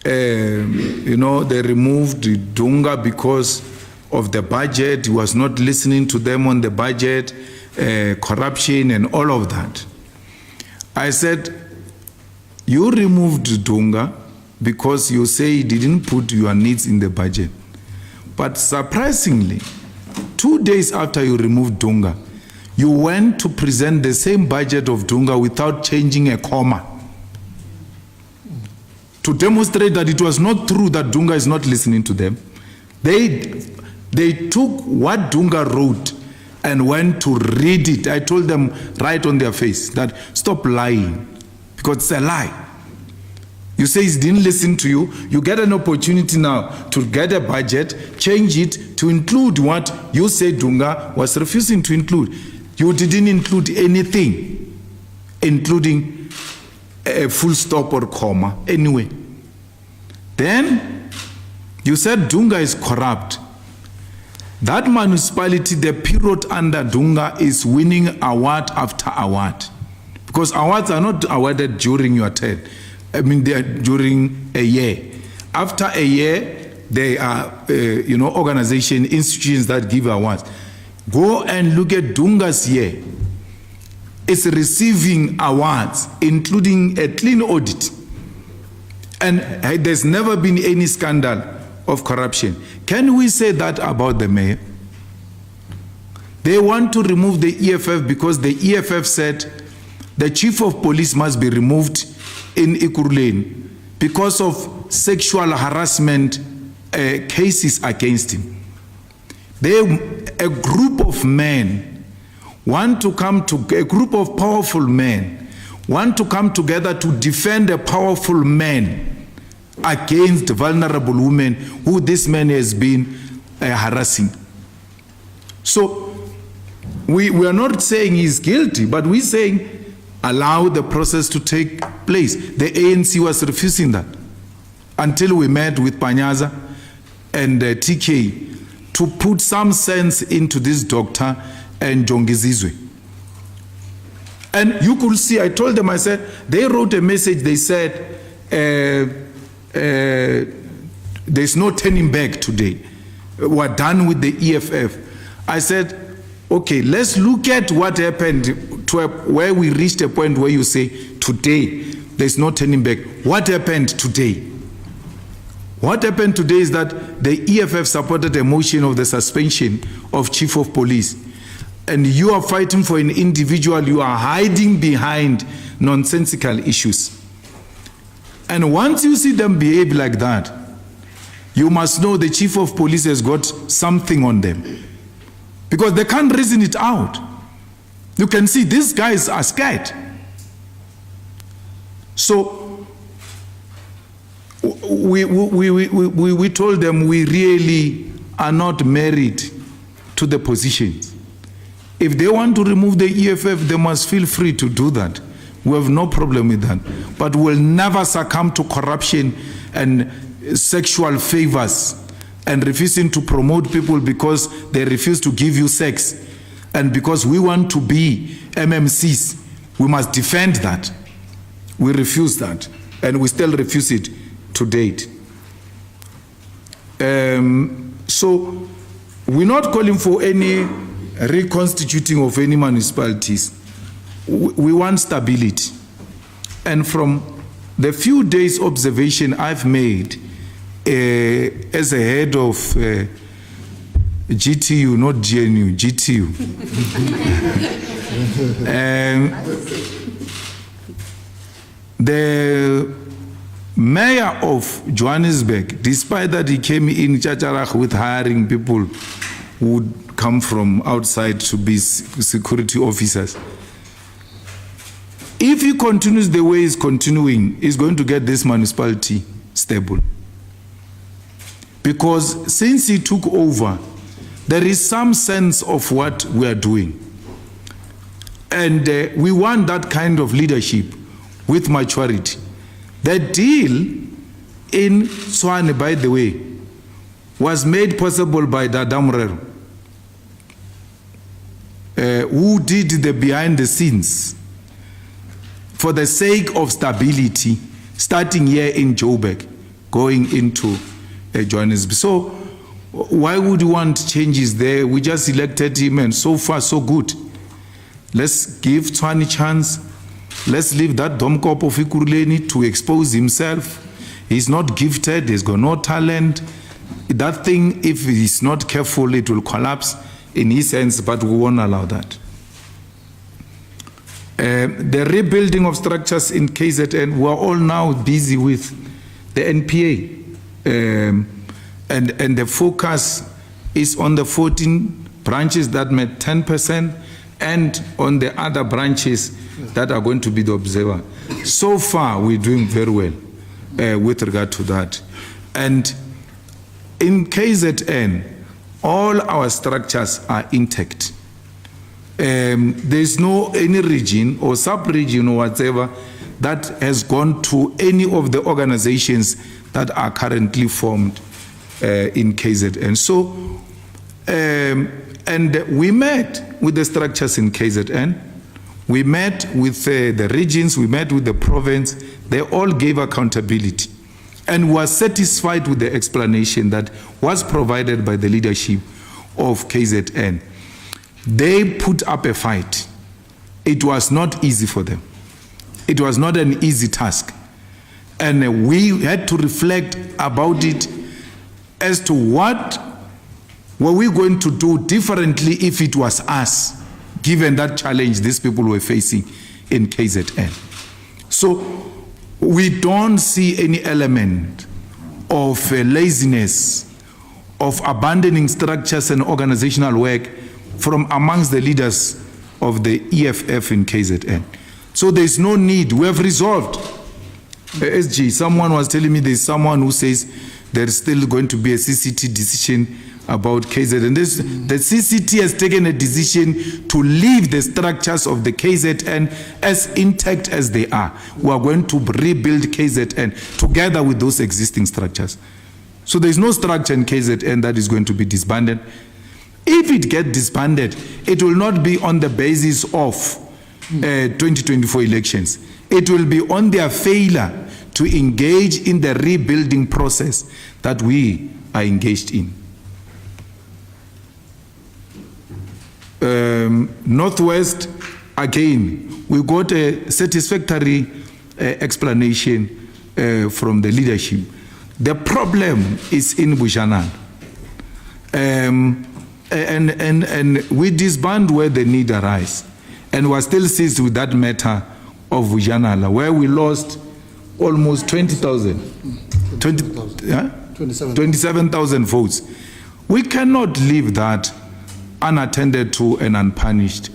S1: they removed Dunga because of the budget. He was not listening to them on the budget, corruption and all of that. I said, you removed Dunga because you say you didn't put your needs in the budget. But surprisingly, 2 days after you removed Dunga, you went to present the same budget of Dunga without changing a comma, to demonstrate that it was not true that Dunga is not listening to them. They took what Dunga wrote and went to read it. I told them right on their face that stop lying, because it's a lie. You say he didn't listen to you. You get an opportunity now to get a budget, change it to include what you say Dunga was refusing to include. You didn't include anything, including a full stop or comma anyway. Then you said Dunga is corrupt. That municipality, the period under Dunga, is winning award after award, because awards are not awarded during your term. I mean, they are during a year. After a year, there are, organization, institutions that give awards. Go and look at Dunga's year. It's receiving awards, including a clean audit. And there's never been any scandal of corruption. Can we say that about the mayor? They want to remove the EFF because the EFF said the chief of police must be removed in Ekurhuleni because of sexual harassment cases against him. A group of men want to come to, a group of powerful men want to come together to defend a powerful man against vulnerable women who this man has been harassing. So we are not saying he's guilty, but we're saying allow the process to take place. The ANC was refusing that until we met with Panyaza and TK to put some sense into this doctor and Jongizizwe. And you could see, I told them, I said, they wrote a message, they said, there's no turning back today. We're done with the EFF. I said, okay, let's look at what happened to where we reached a point where you say, today, there's no turning back. What happened today? What happened today is that the EFF supported a motion of the suspension of chief of police. And you are fighting for an individual, you are hiding behind nonsensical issues. And once you see them behave like that, you must know the chief of police has got something on them. because they can't reason it out. You can see these guys are scared. So we told them we really are not married to the positions. If they want to remove the EFF, they must feel free to do that. We have no problem with that. But we'll never succumb to corruption and sexual favors and refusing to promote people because they refuse to give you sex. And because we want to be MMCs, we must defend that. We refuse that. And we still refuse it to date. So we're not calling for any reconstituting of any municipalities. We want stability. And from the few days observation I've made as a head of GTU, not GNU, GTU. The mayor of Johannesburg, despite that he came in Chacharach with hiring people who would come from outside to be security officers, if he continues the way he's continuing, he's going to get this municipality stable. Because since he took over, there is some sense of what we are doing. And we want that kind of leadership with maturity. The deal in Tshwane, by the way, was made possible by Dada Morero, who did the behind the scenes for the sake of stability, starting here in Joburg, going into Johannesburg. So why would you want changes there? We just elected him and so far so good. Let's give Tshwane a chance. Let's leave that Domkop of Ikuruleni to expose himself. He's not gifted, he's got no talent. That thing, if he's not careful, it will collapse in his hands, but we won't allow that. The rebuilding of structures in KZN, we're all now busy with the NPA. And the focus is on the 14 branches that met 10% and on the other branches that are going to be the observer. So far, we're doing very well with regard to that. And in KZN, all our structures are intact. There's no any region or sub-region or whatever that has gone to any of the organizations that are currently formed in KZN. So, and we met with the structures in KZN. We met with the regions, we met with the province. They all gave accountability and were satisfied with the explanation that was provided by the leadership of KZN. They put up a fight. It was not easy for them. It was not an easy task. And we had to reflect about it as to what were we going to do differently if it was us, given that challenge these people were facing in KZN. So we don't see any element of laziness, of abandoning structures and organizational work from amongst the leaders of the EFF in KZN. So there's no need. We have resolved. SG, someone was telling me there's someone who says there's still going to be a CCT decision about KZN. The CCT has taken a decision to leave the structures of the KZN as intact as they are. We are going to rebuild KZN together with those existing structures. So there's no structure in KZN that is going to be disbanded. If it gets disbanded, it will not be on the basis of 2024 elections. It will be on their failure to engage in the rebuilding process that we are engaged in. Northwest, again, we got a satisfactory explanation from the leadership. The problem is in Buchanan. And we disband where the need arises. And we're still seized with that matter of Bujanala, where we lost almost 27,000 votes. We cannot leave that unattended to and unpunished.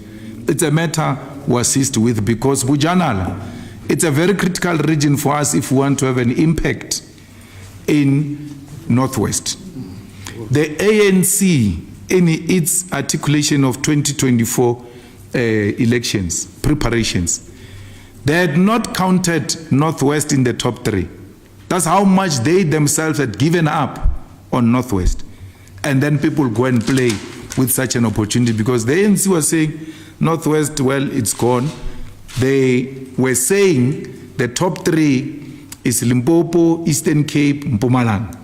S1: It's a matter we assist with because Bujanala, it's a very critical region for us if we want to have an impact in Northwest. The ANC, in its articulation of 2024 elections, preparations, they had not counted Northwest in the top 3. That's how much they themselves had given up on Northwest. And then people go and play with such an opportunity because the ANC was saying, Northwest, well, it's gone. They were saying the top 3 is Limpopo, Eastern Cape, Mpumalanga.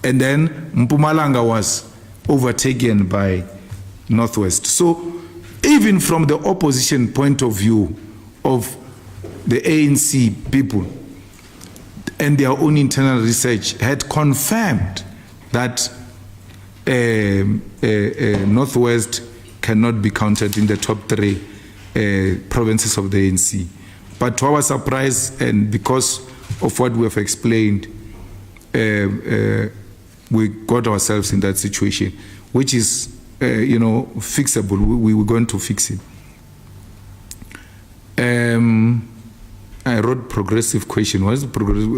S1: And then Mpumalanga was overtaken by Northwest. So even from the opposition point of view of the ANC people and their own internal research had confirmed that Northwest cannot be counted in the top 3 provinces of the ANC. But to our surprise, and because of what we have explained, we got ourselves in that situation, which is, fixable. We were going to fix it. I wrote progressive question. What is the progressive?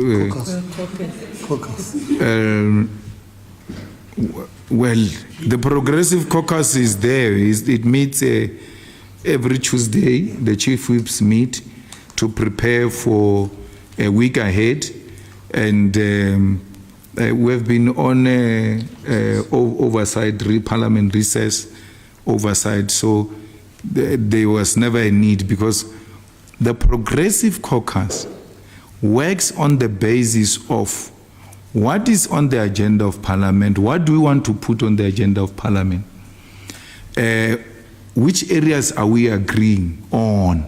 S1: Well, the progressive caucus is there. It meets every Tuesday. The chief whips meet to prepare for a week ahead, and we have been on oversight, Parliament recess oversight. So there was never a need because the progressive caucus works on the basis of what is on the agenda of Parliament, what do we want to put on the agenda of Parliament, which areas are we agreeing on,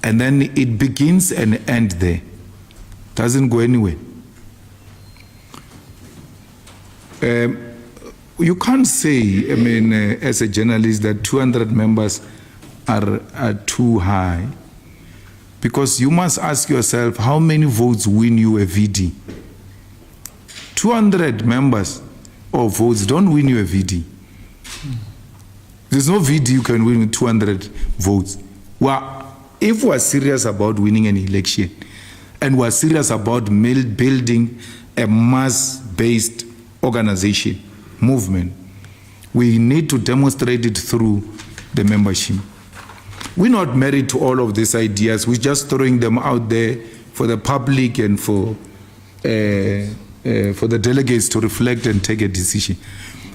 S1: and then it begins and ends there. Doesn't go anywhere. You can't say, as a journalist, that 200 members are too high, because you must ask yourself how many votes win you a VD. 200 members or votes don't win you a VD. There's no VD you can win with 200 votes. Well, if we're serious about winning an election and we're serious about building a mass-based organization, movement, we need to demonstrate it through the membership. We're not married to all of these ideas. We're just throwing them out there for the public and for the delegates to reflect and take a decision.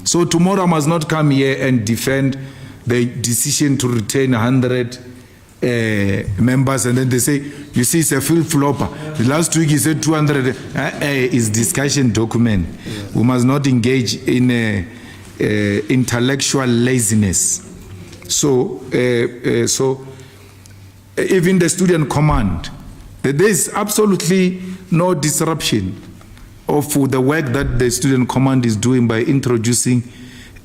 S1: So tomorrow I must not come here and defend the decision to retain 100 members, and then they say, you see, it's a flip-flopper. Last week he said 200 is discussion document. We must not engage in intellectual laziness. So even the student command, there is absolutely no disruption of the work that the student command is doing by introducing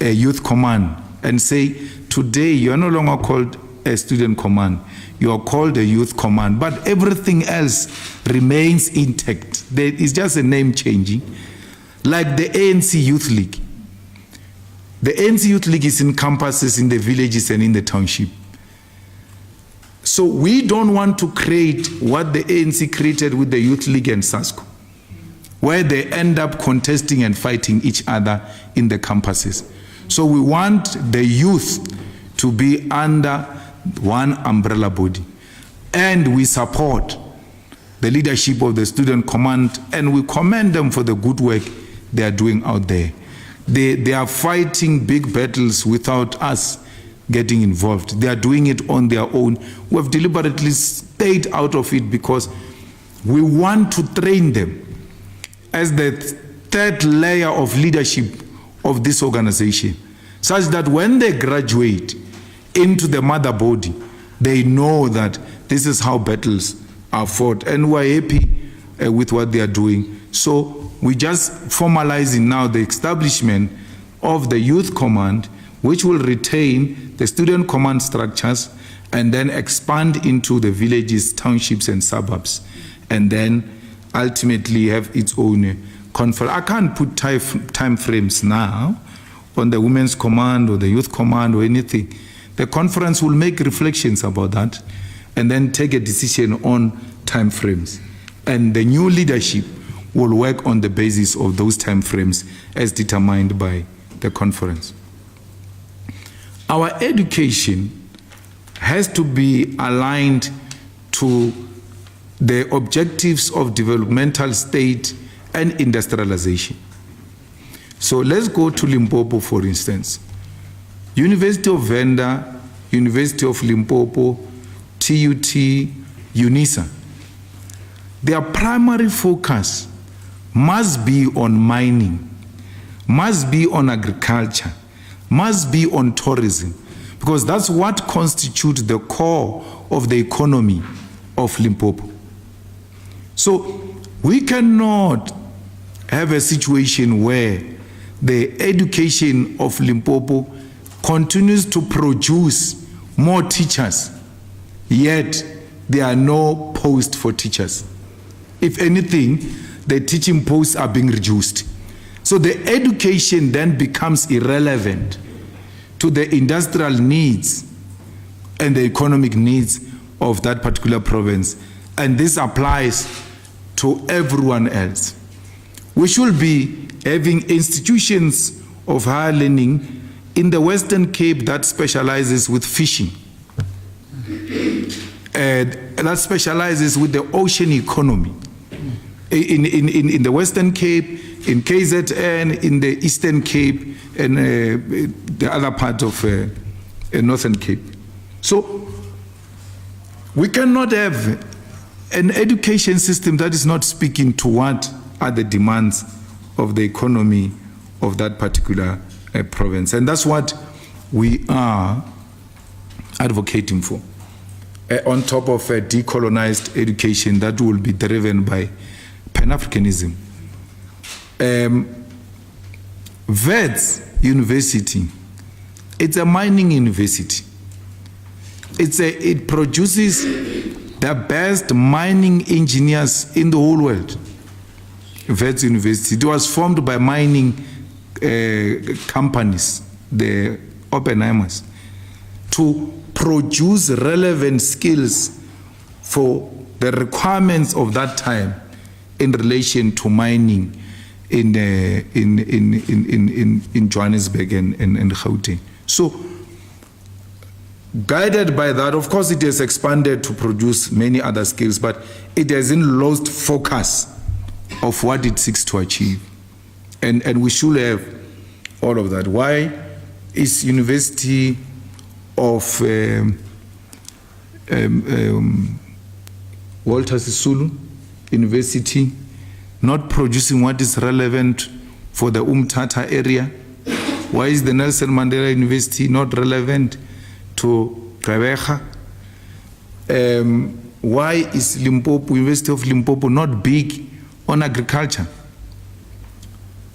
S1: a youth command and say, today you are no longer called a student command, you are called a youth command, but everything else remains intact. It's just a name changing. Like the ANC Youth League. The ANC Youth League is in campuses, in the villages and in the township. So we don't want to create what the ANC created with the Youth League and SASCO, where they end up contesting and fighting each other in the campuses. So we want the youth to be under one umbrella body. And we support the leadership of the student command, and we commend them for the good work they are doing out there. They are fighting big battles without us getting involved. They are doing it on their own. We have deliberately stayed out of it because we want to train them as the third layer of leadership of this organization, such that when they graduate into the mother body, they know that this is how battles are fought, and we're happy with what they are doing. So we just formalizing now the establishment of the youth command, which will retain the student command structures and then expand into the villages, townships and suburbs, and then ultimately have its own conference. I can't put time frames now on the Women's Command or the Youth Command or anything. The conference will make reflections about that and then take a decision on timeframes. And the new leadership will work on the basis of those timeframes as determined by the conference. Our education has to be aligned to the objectives of developmental state and industrialization. So let's go to Limpopo, for instance. University of Venda, University of Limpopo, TUT, UNISA. Their primary focus must be on mining, must be on agriculture, must be on tourism, because that's what constitutes the core of the economy of Limpopo. So we cannot have a situation where the education of Limpopo continues to produce more teachers, yet there are no posts for teachers. If anything, the teaching posts are being reduced. So the education then becomes irrelevant to the industrial needs and the economic needs of that particular province. And this applies to everyone else. We should be having institutions of higher learning in the Western Cape that specializes with fishing, and that specializes with the ocean economy. In the Western Cape, in KZN, in the Eastern Cape, and the other part of Northern Cape. So we cannot have an education system that is not speaking to what are the demands of the economy of that particular province. And that's what we are advocating for. On top of a decolonized education that will be driven by Pan-Africanism. Wits University, it's a mining university. It produces the best mining engineers in the whole world. Wits University. It was formed by mining companies, the Oppenheimers, to produce relevant skills for the requirements of that time in relation to mining in Johannesburg and Gauteng. So, guided by that, of course, it has expanded to produce many other skills, but it hasn't lost focus of what it seeks to achieve. And we should have all of that. Why is University of Walter Sisulu University not producing what is relevant for the Umtata area? Why is the Nelson Mandela University not relevant to Gqeberha? Why is Limpopo, University of Limpopo not big on agriculture?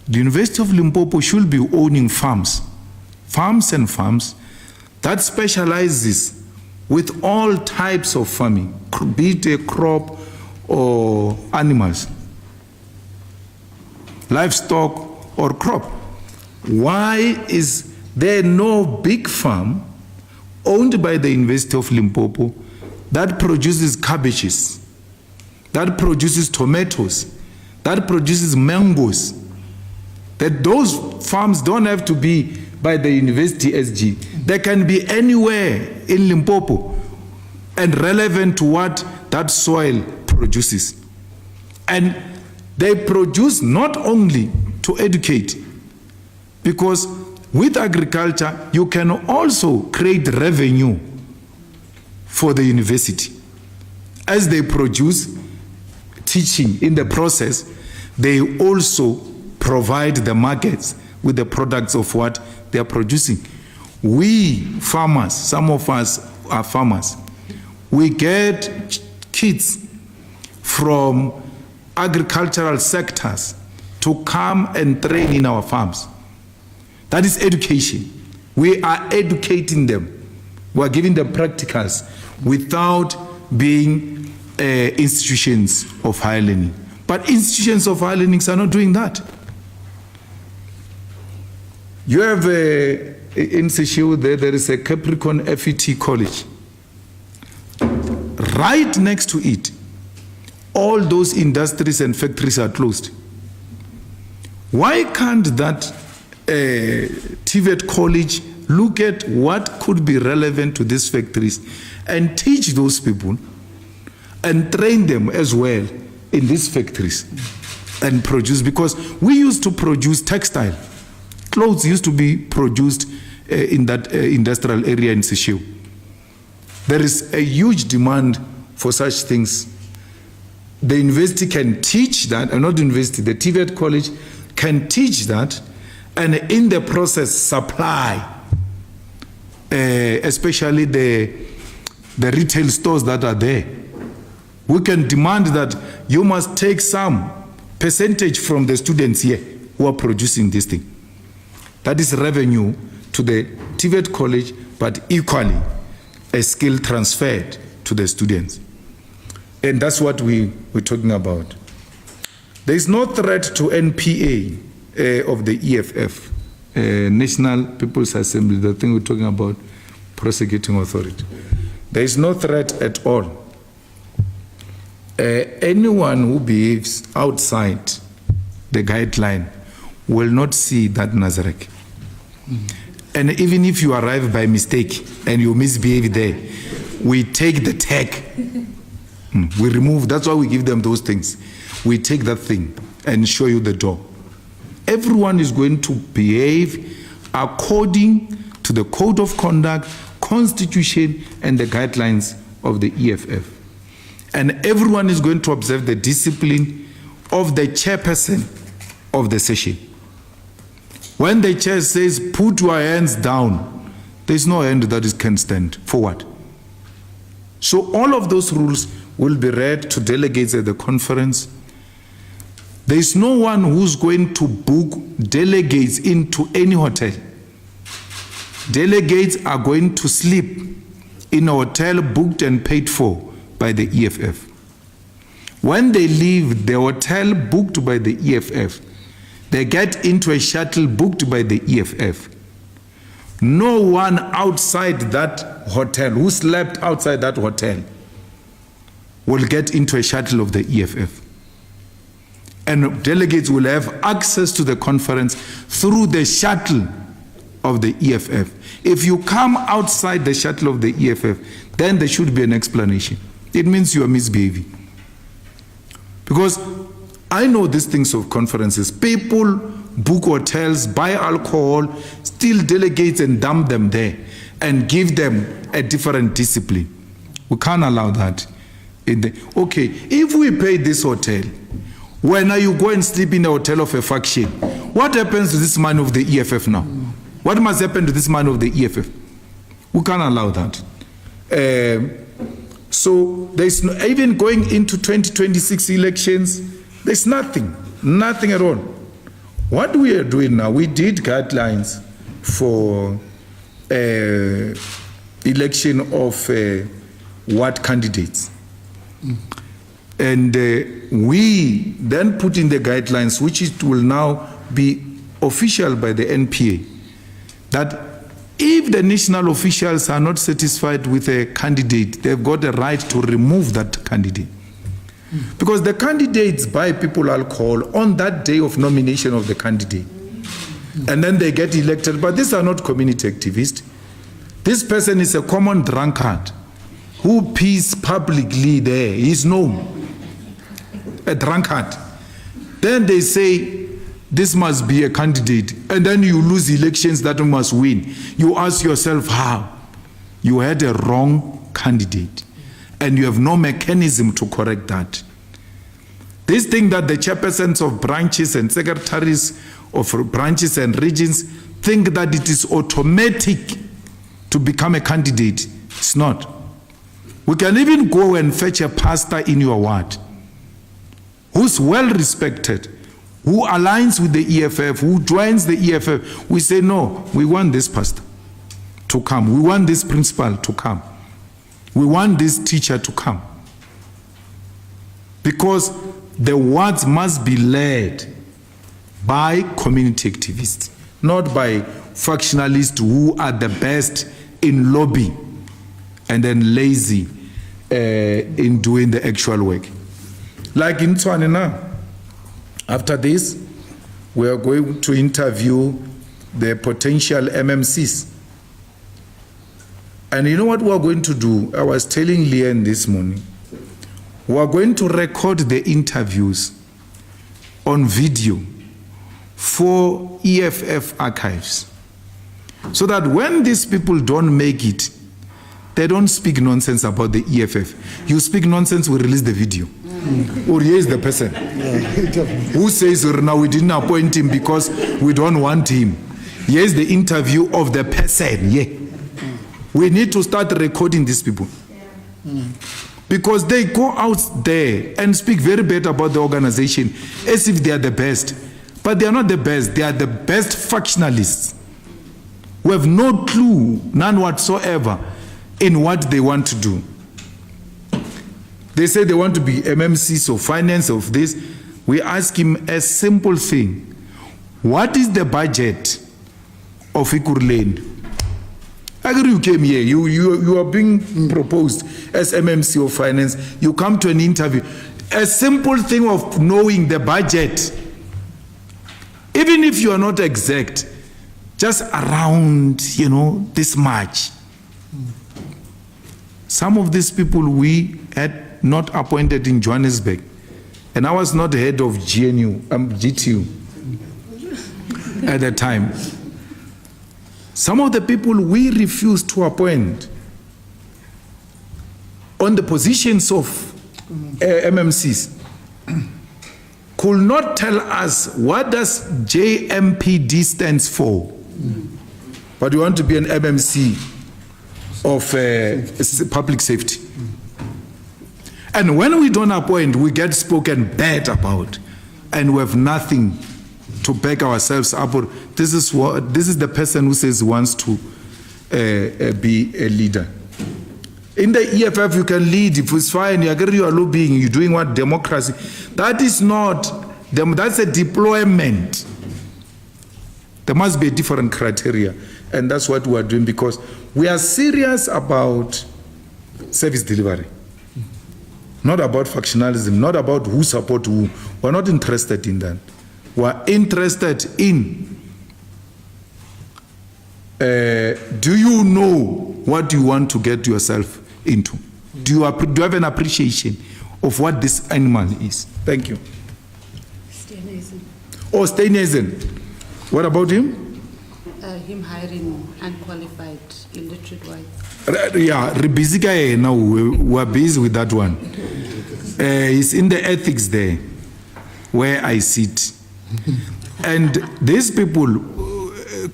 S1: The University of Limpopo should be owning farms that specializes with all types of farming, be it a crop or animals, livestock or crop. Why is there no big farm owned by the University of Limpopo that produces cabbages, that produces tomatoes, that produces mangoes? That those farms don't have to be by the University SG. They can be anywhere in Limpopo and relevant to what that soil produces. And they produce not only to educate, because with agriculture, you can also create revenue for the university. As they produce teaching in the process, they also provide the markets with the products of what they are producing. We farmers, some of us are farmers, we get kids from agricultural sectors to come and train in our farms. That is education. We are educating them. We are giving them practicals without being institutions of higher learning. But institutions of higher learning are not doing that. You have in Sesheu there is a Capricorn FET college. Right next to it, all those industries and factories are closed. Why can't that TVET college look at what could be relevant to these factories and teach those people and train them as well in these factories and produce? Because we used to produce textile. Clothes used to be produced in that industrial area in Sesheu. There is a huge demand for such things. The university can teach that, and not the university, the TVET college can teach that, and in the process supply, especially the retail stores that are there. We can demand that you must take some percentage from the students here who are producing this thing. That is revenue to the TVET college, but equally a skill transferred to the students. And that's what we're talking about. There is no threat to NPA of the EFF, National People's Assembly, the thing we're talking about, prosecuting authority. There is no threat at all. Anyone who behaves outside the guideline will not see that Nazarek. And even if you arrive by mistake and you misbehave there, we take the tag. We remove, that's why we give them those things. We take that thing and show you the door. Everyone is going to behave according to the code of conduct, constitution, and the guidelines of the EFF. And everyone is going to observe the discipline of the chairperson of the session. When the chair says, put your hands down, there's no hand that can stand. For what? So all of those rules will be read to delegates at the conference. There is no one who's going to book delegates into any hotel. Delegates are going to sleep in a hotel booked and paid for by the EFF. When they leave the hotel booked by the EFF, they get into a shuttle booked by the EFF. No one outside that hotel, who slept outside that hotel, will get into a shuttle of the EFF. And delegates will have access to the conference through the shuttle of the EFF. If you come outside the shuttle of the EFF, then there should be an explanation. It means you are misbehaving. Because I know these things of conferences. People book hotels, buy alcohol, steal delegates and dump them there and give them a different discipline. We can't allow that. Okay, if we pay this hotel, when you go and sleep in a hotel of a faction, what happens to this man of the EFF now? What must happen to this man of the EFF? We can't allow that. So there's no, even going into 2026 elections, there's nothing at all. What we are doing now, we did guidelines for election of ward candidates. And we then put in the guidelines, which it will now be official by the NPA, that if the national officials are not satisfied with a candidate, they've got a right to remove that candidate. Because the candidates buy people alcohol on that day of nomination of the candidate. And then they get elected, but these are not community activists. This person is a common drunkard who pees publicly there. He's known, a drunkard. Then they say, this must be a candidate, and then you lose elections that you must win. You ask yourself how? You had a wrong candidate, and you have no mechanism to correct that. This thing that the chairpersons of branches and secretaries of branches and regions think that it is automatic to become a candidate, it's not. We can even go and fetch a pastor in your ward who's well respected, who aligns with the EFF, who joins the EFF. We say, no, we want this pastor to come. We want this principal to come. We want this teacher to come. Because the wards must be led by community activists. not by factionalists who are the best in lobby and then lazy in doing the actual work. Like in Tswane now, after this, we are going to interview the potential MMCs. And you know what we are going to do? I was telling Leanne this morning, we are going to record the interviews on video for EFF archives, so that when these people don't make it, they don't speak nonsense about the EFF. You speak nonsense, we release the video. Or here is the person who says, now we didn't appoint him because we don't want him. Here's the interview of the person. Yeah. We need to start recording these people. Because they go out there and speak very bad about the organization as if they are the best. But they are not the best. They are the best factionalists who have no clue, none whatsoever, in what they want to do. They say they want to be MMCs or finance of this. We ask him a simple thing. What is the budget of Ikurlane? I agree you came here. You are being proposed as MMC of finance. You come to an interview. A simple thing of knowing the budget. Even if you are not exact, just around, this much. Some of these people we had not appointed in Johannesburg, and I was not head of GTU at the time. Some of the people we refused to appoint on the positions of MMCs could not tell us what does JMPD stands for. But you want to be an MMC of public safety. And when we don't appoint, we get spoken bad about, and we have nothing to back ourselves up. This is the person who says he wants to be a leader. In the EFF, you can lead if it's fine. You agree you are lobbying. You're doing what democracy. That is not. That's a deployment. There must be a different criteria, and that's what we are doing because we are serious about service delivery. Not about factionalism, not about who support who. We're not interested in that. We're interested in, do you know what you want to get yourself into? Do you have an appreciation of what this animal is? Thank you. Oh, Steinesen. What about him?
S2: Him hiring unqualified, illiterate whites.
S1: Yeah, busy guy now. We're busy with that one. He's in the ethics there, where I sit. And these people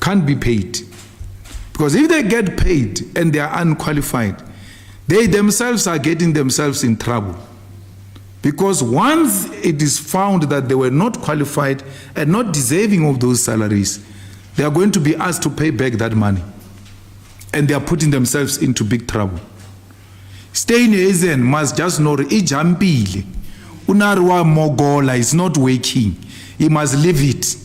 S1: can't be paid. Because if they get paid and they are unqualified, they themselves are getting themselves in trouble. Because once it is found that they were not qualified and not deserving of those salaries, they are going to be asked to pay back that money. And they are putting themselves into big trouble. Steinesen must just know ijampile. Unarwa mogola is not waking. He must leave it.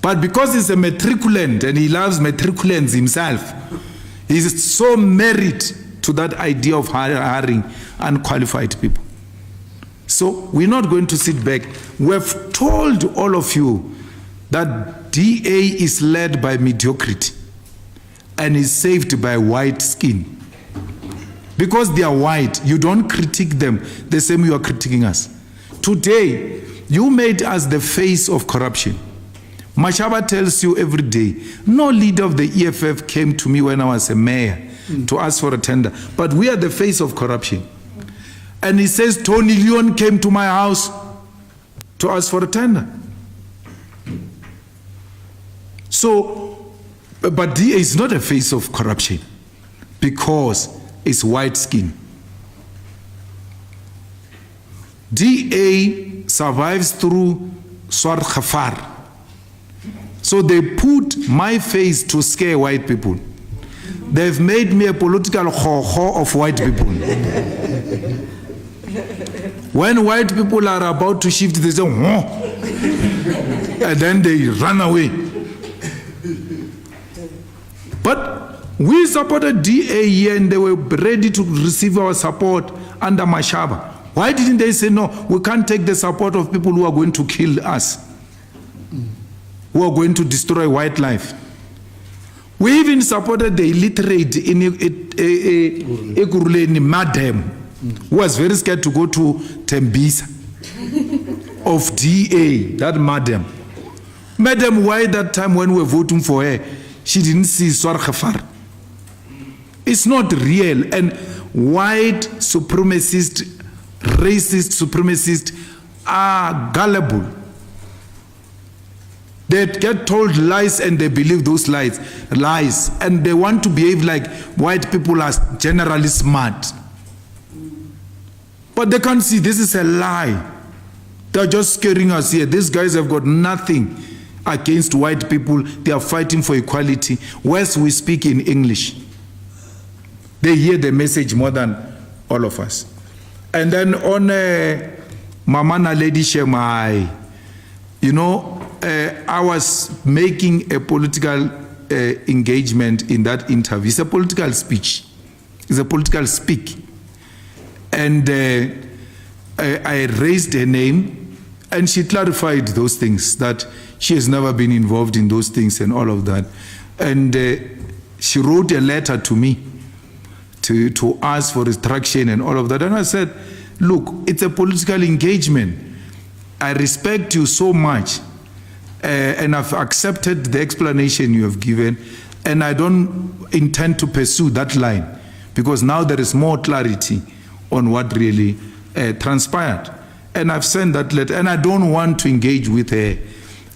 S1: But because he's a matriculant and he loves matriculants himself, he's so married to that idea of hiring unqualified people. So we're not going to sit back. We've told all of you that DA is led by mediocrity and is saved by white skin. Because they are white, you don't critique them the same you are critiquing us. Today, you made us the face of corruption. Mashaba tells you every day, no leader of the EFF came to me when I was a mayor to ask for a tender, but we are the face of corruption. And he says Tony Leon came to my house to ask for a tender. So, but DA is not a face of corruption because it's white skin. DA survives through Swart Khafar. So they put my face to scare white people. They've made me a political ho-ho of white people. When white people are about to shift, they say, oh, and then they run away. We supported DA here and they were ready to receive our support under Mashaba. Why didn't they say, no, we can't take the support of people who are going to kill us, who are going to destroy wildlife? We even supported the illiterate in Ekuruleni, madam, who was very scared to go to Tembisa of DA, that madam. Madam, why that time when we were voting for her, she didn't see Swar Khafar? It's not real. And white supremacists, racist supremacists are gullible. They get told lies and they believe those lies, and they want to behave like white people are generally smart. But they can't see this is a lie. They're just scaring us here. These guys have got nothing against white people. They are fighting for equality. Whilst we speak in English, they hear the message more than all of us. And then on Mamana Lady Shemai, you know, I was making a political engagement in that interview. It's a political speech. It's a political speak. And I raised her name, and she clarified those things, that she has never been involved in those things and all of that. And she wrote a letter to me to ask for instruction and all of that. And I said, look, it's a political engagement. I respect you so much, and I've accepted the explanation you have given, and I don't intend to pursue that line, because now there is more clarity on what really transpired. And I've sent that letter, and I don't want to engage with her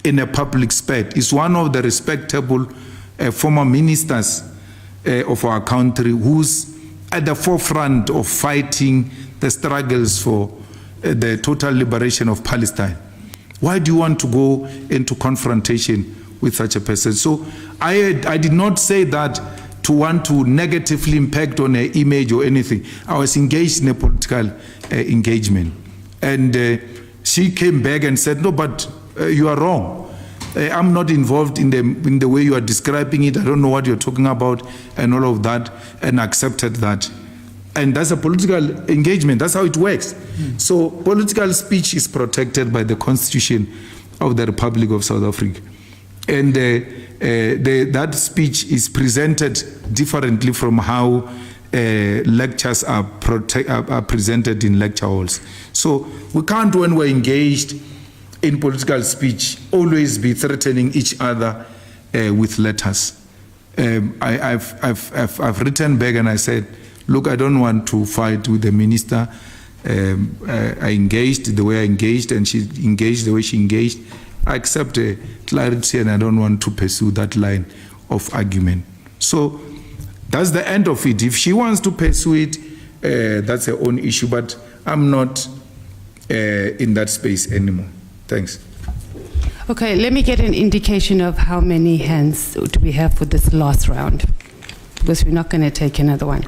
S1: in a public sphere. It's one of the respectable former ministers of our country who's at the forefront of fighting the struggles for the total liberation of Palestine. Why do you want to go into confrontation with such a person? So I did not say that to want to negatively impact on her image or anything. I was engaged in a political engagement. And she came back and said, no, but you are wrong. I'm not involved in the way you are describing it. I don't know what you're talking about and all of that, and accepted that. And that's a political engagement. That's how it works. So political speech is protected by the Constitution of the Republic of South Africa. And that speech is presented differently from how lectures are presented in lecture halls. So we can't, when we're engaged in political speech, always be threatening each other with letters. I've written back and I said, look, I don't want to fight with the minister. I engaged the way I engaged, and she engaged the way she engaged. I accept clarity, and I don't want to pursue that line of argument. So that's the end of it. If she wants to pursue it, that's her own issue, but I'm not in that space anymore. Thanks.
S2: Okay, let me get an indication of how many hands do we have for this last round, because we're not going to take another one.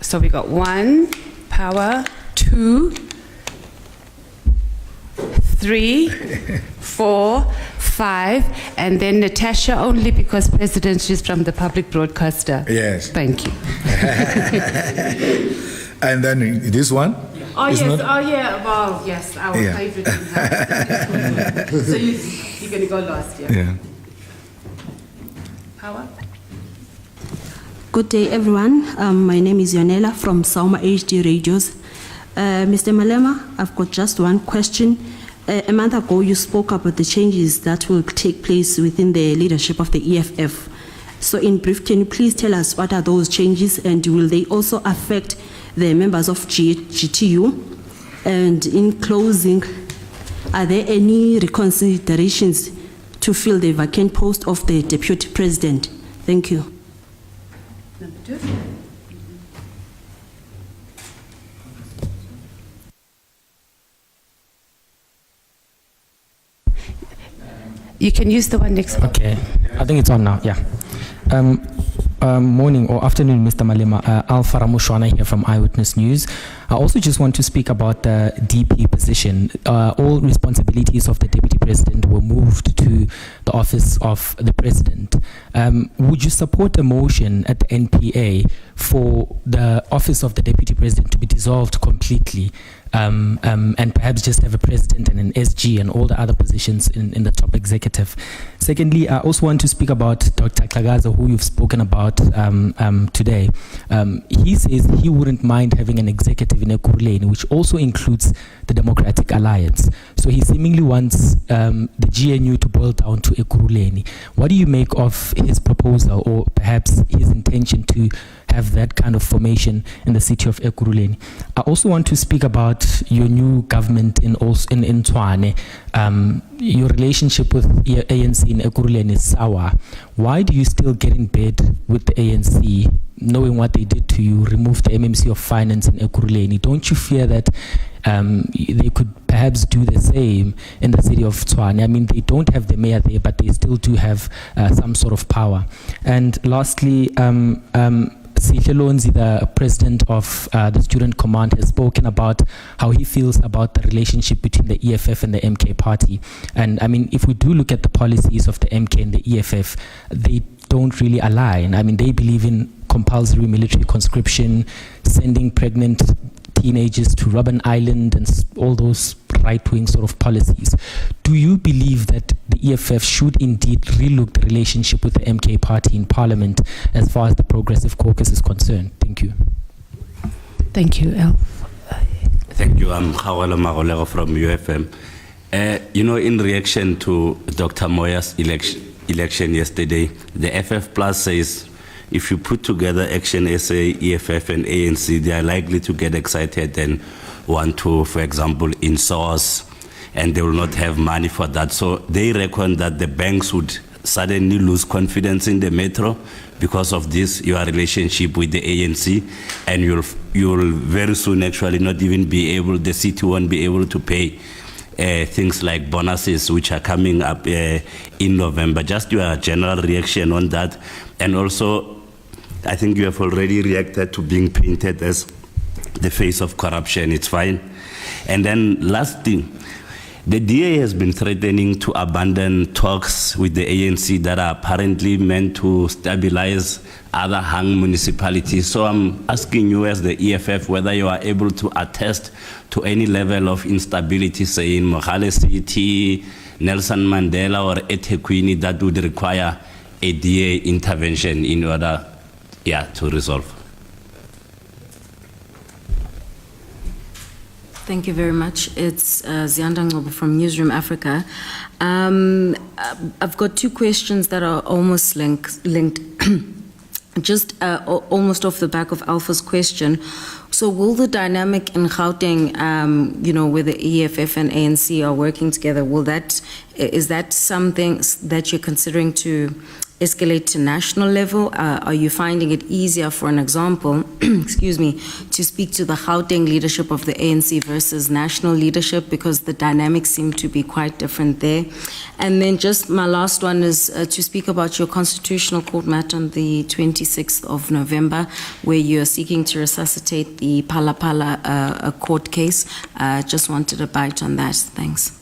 S2: So we got 1, Power, 2, 3, 4, 5, and then Natasha, only because President, she's from the public broadcaster.
S1: Yes.
S2: Thank you.
S1: And then this one?
S2: Oh,
S1: is
S2: yes.
S1: not-
S2: Oh, yeah. Well, yes, our
S1: Yeah.
S2: favorite. So you're going to go last, yeah?
S1: Yeah.
S2: Power?
S8: Good day, everyone. My name is Yonela from Sauma HD Radios. Mr. Malema, I've got just one question. A month ago, you spoke about the changes that will take place within the leadership of the EFF. So in brief, can you please tell us what are those changes, and will they also affect the members of GTU? And in closing, are there any reconsiderations to fill the vacant post of the Deputy President? Thank you.
S2: Number 2. You can use the one next.
S9: Okay, I think it's on now, yeah. Morning or afternoon, Mr. Malema. Alpha Ramushwana here from Eyewitness News. I also just want to speak about the DP position. All responsibilities of the Deputy President were moved to the office of the President. Would you support a motion at the NPA for the office of the Deputy President to be dissolved completely, and perhaps just have a President and an SG and all the other positions in the top executive? Secondly, I also want to speak about Dr. Klagaza, who you've spoken about today. He says he wouldn't mind having an executive in Ekurhuleni, which also includes the Democratic Alliance. So he seemingly wants the GNU to boil down to Ekurhuleni. What do you make of his proposal, or perhaps his intention to have that kind of formation in the city of Ekurhuleni? I also want to speak about your new government in Tshwane. Your relationship with ANC in Ekurhuleni is sour. Why do you still get in bed with the ANC, knowing what they did to you, remove the MMC of Finance in Ekurhuleni? Don't you fear that they could perhaps do the same in the city of Tshwane? I mean, they don't have the mayor there, but they still do have some sort of power. And lastly, Sihlelonzi, the president of the Student Command, has spoken about how he feels about the relationship between the EFF and the MK party. And I mean, if we do look at the policies of the MK and the EFF, they don't really align. I mean, they believe in compulsory military conscription, sending pregnant teenagers to Robben Island, and all those right-wing sort of policies. Do you believe that the EFF should indeed relook the relationship with the MK party in Parliament as far as the Progressive Caucus is concerned? Thank you.
S2: Thank you, Elf.
S10: Thank you. I'm Khawala Magolego from UFM. In reaction to Dr. Moya's election yesterday, the FF Plus says if you put together Action SA, EFF, and ANC, they are likely to get excited and want to, for example, insource, and they will not have money for that. So they reckon that the banks would suddenly lose confidence in the metro because of this, your relationship with the ANC, and you'll very soon actually not even be able, the city won't be able to pay things like bonuses, which are coming up in November. Just your general reaction on that. And also, I think you have already reacted to being painted as the face of corruption. It's fine. And then last thing, the DA has been threatening to abandon talks with the ANC that are apparently meant to stabilize other hung municipalities. So I'm asking you as the EFF whether you are able to attest to any level of instability, say in Mogale City, Nelson Mandela, or eThekwini, that would require a DA intervention in order to resolve.
S11: Thank you very much. It's Zianda Ngobo from Newsroom Africa. I've got two questions that are almost linked. Just almost off the back of Alpha's question. So will the dynamic in Gauteng, where the EFF and ANC are working together, is that something that you're considering to escalate to national level? Are you finding it easier, for an example, excuse me, to speak to the Gauteng leadership of the ANC versus national leadership, because the dynamics seem to be quite different there? And then just my last one is to speak about your Constitutional Court matter on the 26th of November, where you are seeking to resuscitate the Phala Phala court case. Just wanted a bite on that. Thanks.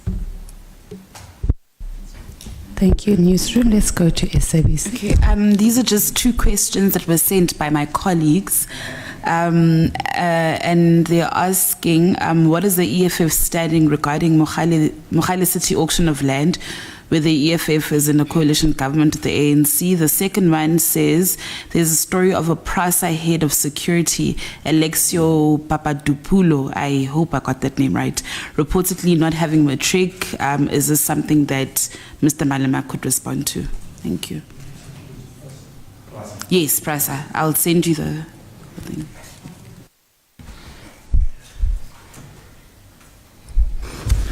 S2: Thank you, Newsroom. Let's go to SABC.
S4: Okay, these are just two questions that were sent by my colleagues. And they're asking, what is the EFF standing regarding Mogale City auction of land, where the EFF is in a coalition government with the ANC? The second one says there's a story of a PRASA head of security, Alexio Papadopoulou, I hope I got that name right, reportedly not having matric. Is this something that Mr. Malema could respond to? Thank you. Yes, PRASA. I'll send you the thing.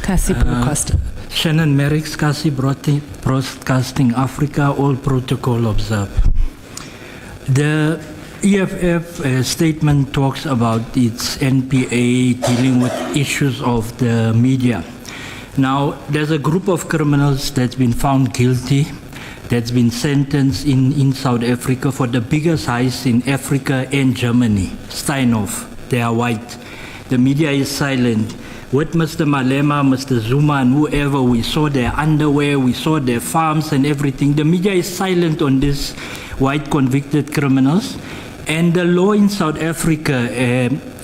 S2: Kasi Broadcasting.
S7: Shannon Merrick's Kasi Broadcasting Africa, all protocol observed. The EFF statement talks about its NPA dealing with issues of the media. Now, there's a group of criminals that's been found guilty that's been sentenced in South Africa for the biggest heist in Africa and Germany. Steinhoff, they are white. The media is silent. With Mr. Malema, Mr. Zuma, and whoever, we saw their underwear, we saw their farms and everything. The media is silent on these white convicted criminals. And the law in South Africa,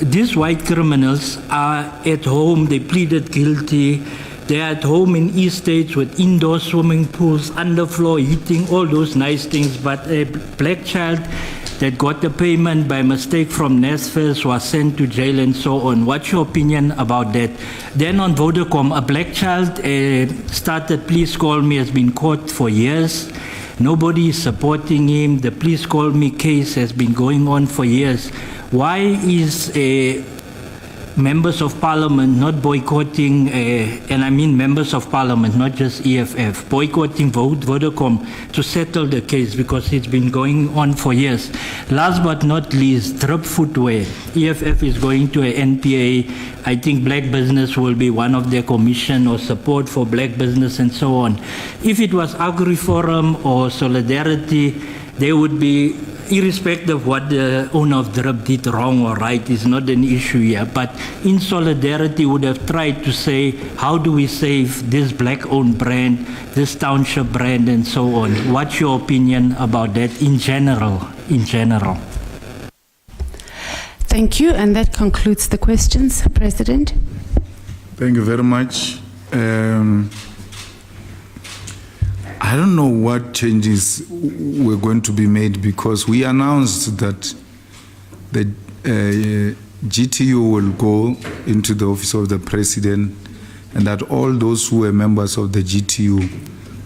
S7: these white criminals are at home, they pleaded guilty. They're at home in East States with indoor swimming pools, underfloor heating, all those nice things. But a black child that got the payment by mistake from NSFAS was sent to jail and so on. What's your opinion about that? Then on Vodacom, a black child started Please Call Me, has been caught for years. Nobody is supporting him. The Please Call Me case has been going on for years. Why is members of parliament not boycotting, and I mean members of parliament, not just EFF, boycotting Vodacom to settle the case because it's been going on for years? Last but not least, Drip Footwear. EFF is going to a NPA. I think black business will be one of their commission or support for black business and so on. If it was Agri-Forum or Solidarity, they would be, irrespective of what the owner of Drip did wrong or right, is not an issue here. But in Solidarity would have tried to say, how do we save this black-owned brand, this township brand, and so on? What's your opinion about that in general?
S2: Thank you, and that concludes the questions, President.
S1: Thank you very much. I don't know what changes were going to be made because we announced that the GTU will go into the office of the President and that all those who were members of the GTU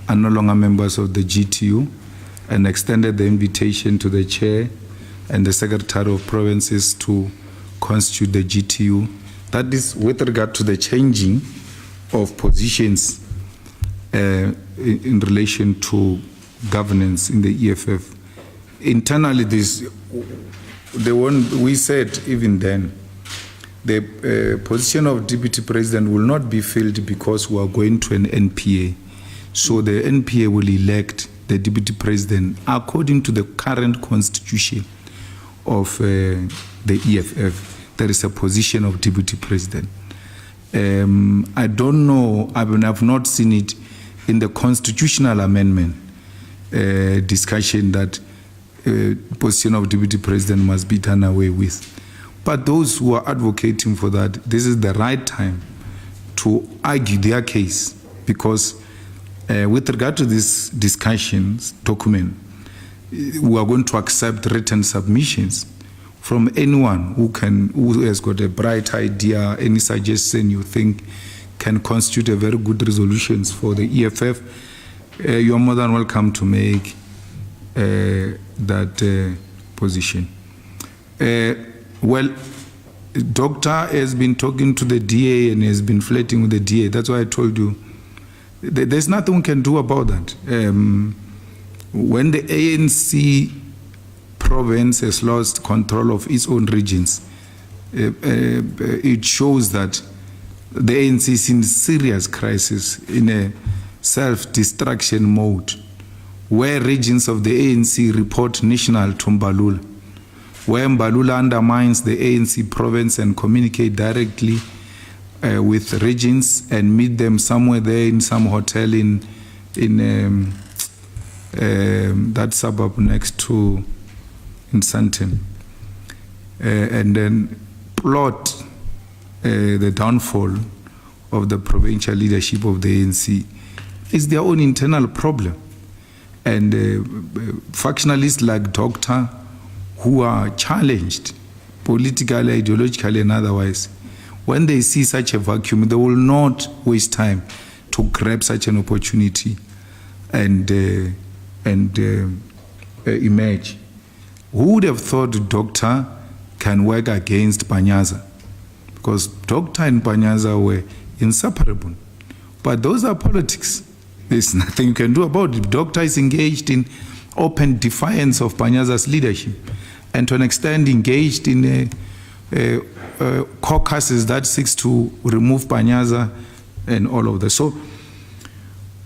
S1: are no longer members of the GTU, and extended the invitation to the Chair and the Secretary of Provinces to constitute the GTU. That is with regard to the changing of positions in relation to governance in the EFF. Internally, we said even then, the position of Deputy President will not be filled because we are going to an NPA. So the NPA will elect the Deputy President according to the current constitution of the EFF. There is a position of Deputy President. I don't know, I've not seen it in the constitutional amendment discussion that position of Deputy President must be done away with. But those who are advocating for that, this is the right time to argue their case, because with regard to this discussions document, we are going to accept written submissions from anyone who has got a bright idea, any suggestion you think can constitute a very good resolutions for the EFF. You are more than welcome to make that position. Well, Doctor has been talking to the DA and has been flirting with the DA. That's why I told you there's nothing we can do about that. When the ANC province has lost control of its own regions, it shows that the ANC is in serious crisis, in a self-destruction mode, where regions of the ANC report national to Mbalula, where Mbalula undermines the ANC province and communicate directly with regions and meet them somewhere there in some hotel in that suburb next to in Sandton, and then plot the downfall of the provincial leadership of the ANC. It's their own internal problem. And factionalists like Doctor, who are challenged politically, ideologically, and otherwise, when they see such a vacuum, they will not waste time to grab such an opportunity and emerge. Who would have thought Doctor can work against Panyaza? Because Doctor and Panyaza were inseparable. But those are politics. There's nothing you can do about it. Doctor is engaged in open defiance of Panyaza's leadership, and to an extent engaged in caucuses that seeks to remove Panyaza and all of that. So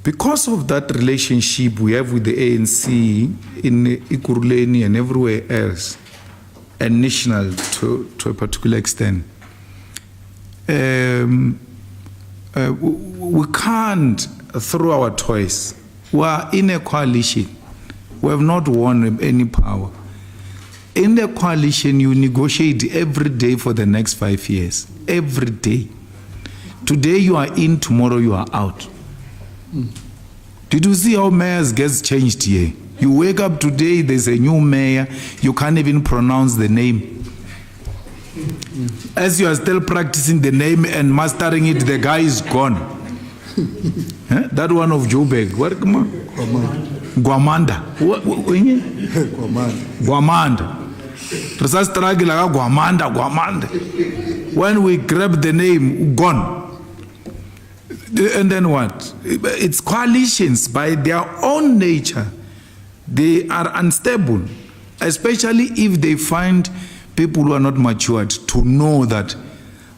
S1: Because of that relationship we have with the ANC in Ekurhuleni and everywhere else, and national to a particular extent, we can't throw our toys. We are in a coalition. We have not won any power. In the coalition, you negotiate every day for the next 5 years. Every day. Today you are in, tomorrow you are out. Did you see how mayors gets changed here? You wake up today, there's a new mayor, you can't even pronounce the name. As you are still practicing the name and mastering it, the guy is gone. That one of Joburg, what? Guamanda. Guamanda. Guamanda. When we grab the name, gone. And then what? It's coalitions by their own nature. They are unstable, especially if they find people who are not matured to know that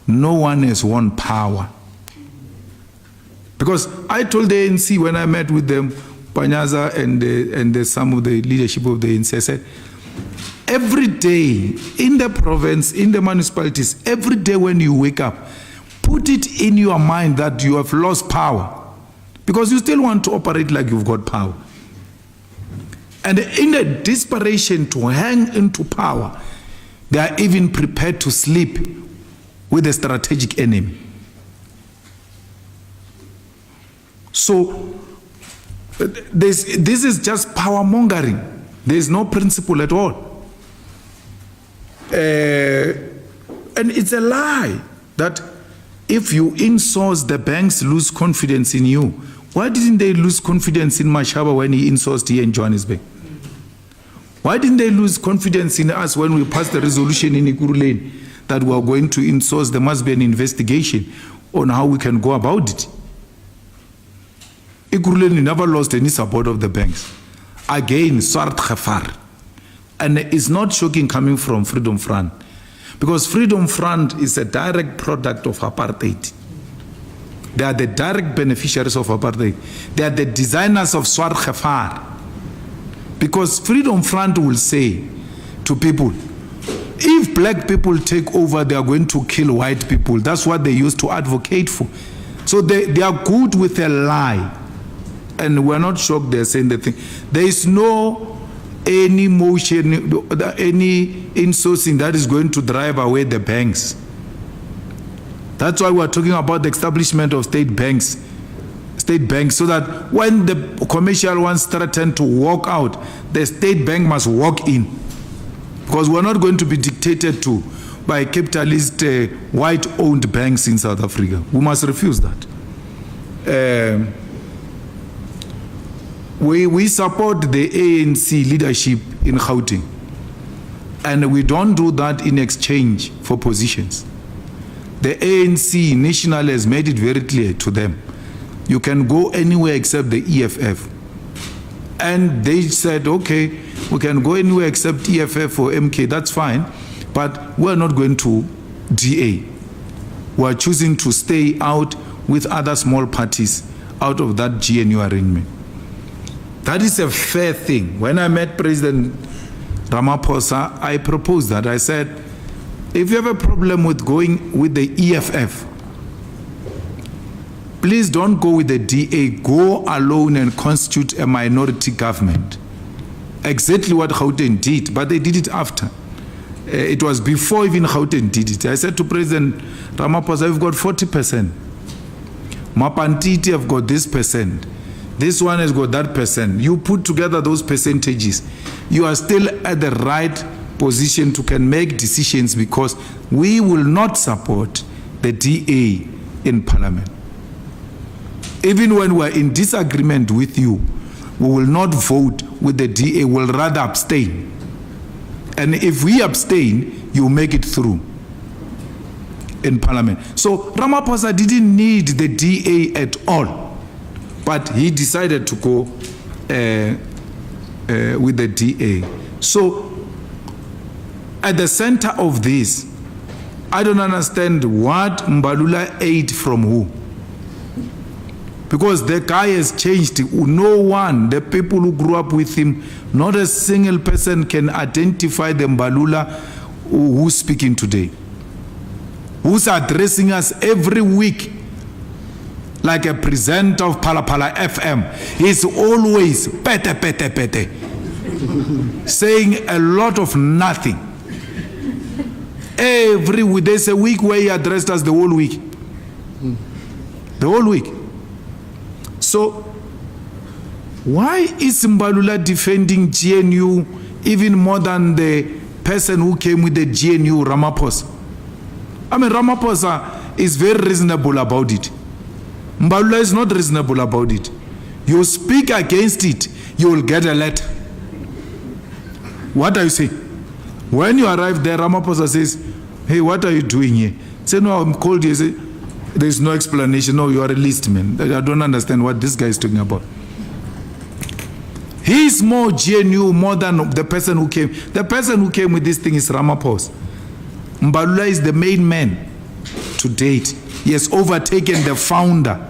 S1: no one has won power. Because I told the ANC when I met with them, Panyaza and some of the leadership of the ANC, I said, every day in the province, in the municipalities, every day when you wake up, put it in your mind that you have lost power, because you still want to operate like you've got power. And in a desperation to hang into power, they are even prepared to sleep with a strategic enemy. So this is just power mongering. There is no principle at all. And it's a lie that if you insource, the banks lose confidence in you. Why didn't they lose confidence in Mashaba when he insourced here in Johannesburg? Why didn't they lose confidence in us when we passed the resolution in Ekurhuleni that we are going to insource? There must be an investigation on how we can go about it. Ekurhuleni never lost any support of the banks. Again, Swart Khafar. And it's not shocking coming from Freedom Front, because Freedom Front is a direct product of apartheid. They are the direct beneficiaries of apartheid. They are the designers of Swart Khafar. Because Freedom Front will say to people, if black people take over, they are going to kill white people. That's what they used to advocate for. So they are good with a lie. And we're not shocked they're saying the thing. There is no any motion, any insourcing that is going to drive away the banks. That's why we're talking about the establishment of state banks, so that when the commercial ones threaten to walk out, the state bank must walk in. Because we're not going to be dictated to by capitalist white-owned banks in South Africa. We must refuse that. We support the ANC leadership in Gauteng, and we don't do that in exchange for positions. The ANC national has made it very clear to them, you can go anywhere except the EFF. And they said, okay, we can go anywhere except EFF or MK, that's fine, but we're not going to DA. We're choosing to stay out with other small parties out of that GNU arrangement. That is a fair thing. When I met President Ramaphosa, I proposed that. I said, if you have a problem with going with the EFF, please don't go with the DA. Go alone and constitute a minority government. Exactly what Gauteng did, but they did it after. It was before even Gauteng did it. I said to President Ramaphosa, you've got 40%. Mapantiti have got this percent. This one has got that percent. You put together those percentages, you are still at the right position to can make decisions, because we will not support the DA in Parliament. Even when we are in disagreement with you, we will not vote with the DA, we'll rather abstain. And if we abstain, you make it through in Parliament. So Ramaphosa didn't need the DA at all. But he decided to go with the DA. So at the center of this, I don't understand what Mbalula ate from who. Because the guy has changed. No one, the people who grew up with him, not a single person can identify the Mbalula who's speaking today, who's addressing us every week like a presenter of Pala FM. He's always pete, pete, pete, saying a lot of nothing. Every week, there's a week where he addressed us the whole week. The whole week. So, why is Mbalula defending GNU even more than the person who came with the GNU, Ramaphosa? I mean, Ramaphosa is very reasonable about it. Mbalula is not reasonable about it. You speak against it, you will get a letter. What are you saying? When you arrive there, Ramaphosa says, hey, what are you doing here? Say, no, I'm called here. Say, there's no explanation. No, you are a list man. I don't understand what this guy is talking about. He's more GNU more than the person who came. The person who came with this thing is Ramaphosa. Mbalula is the main man to date. He has overtaken the founder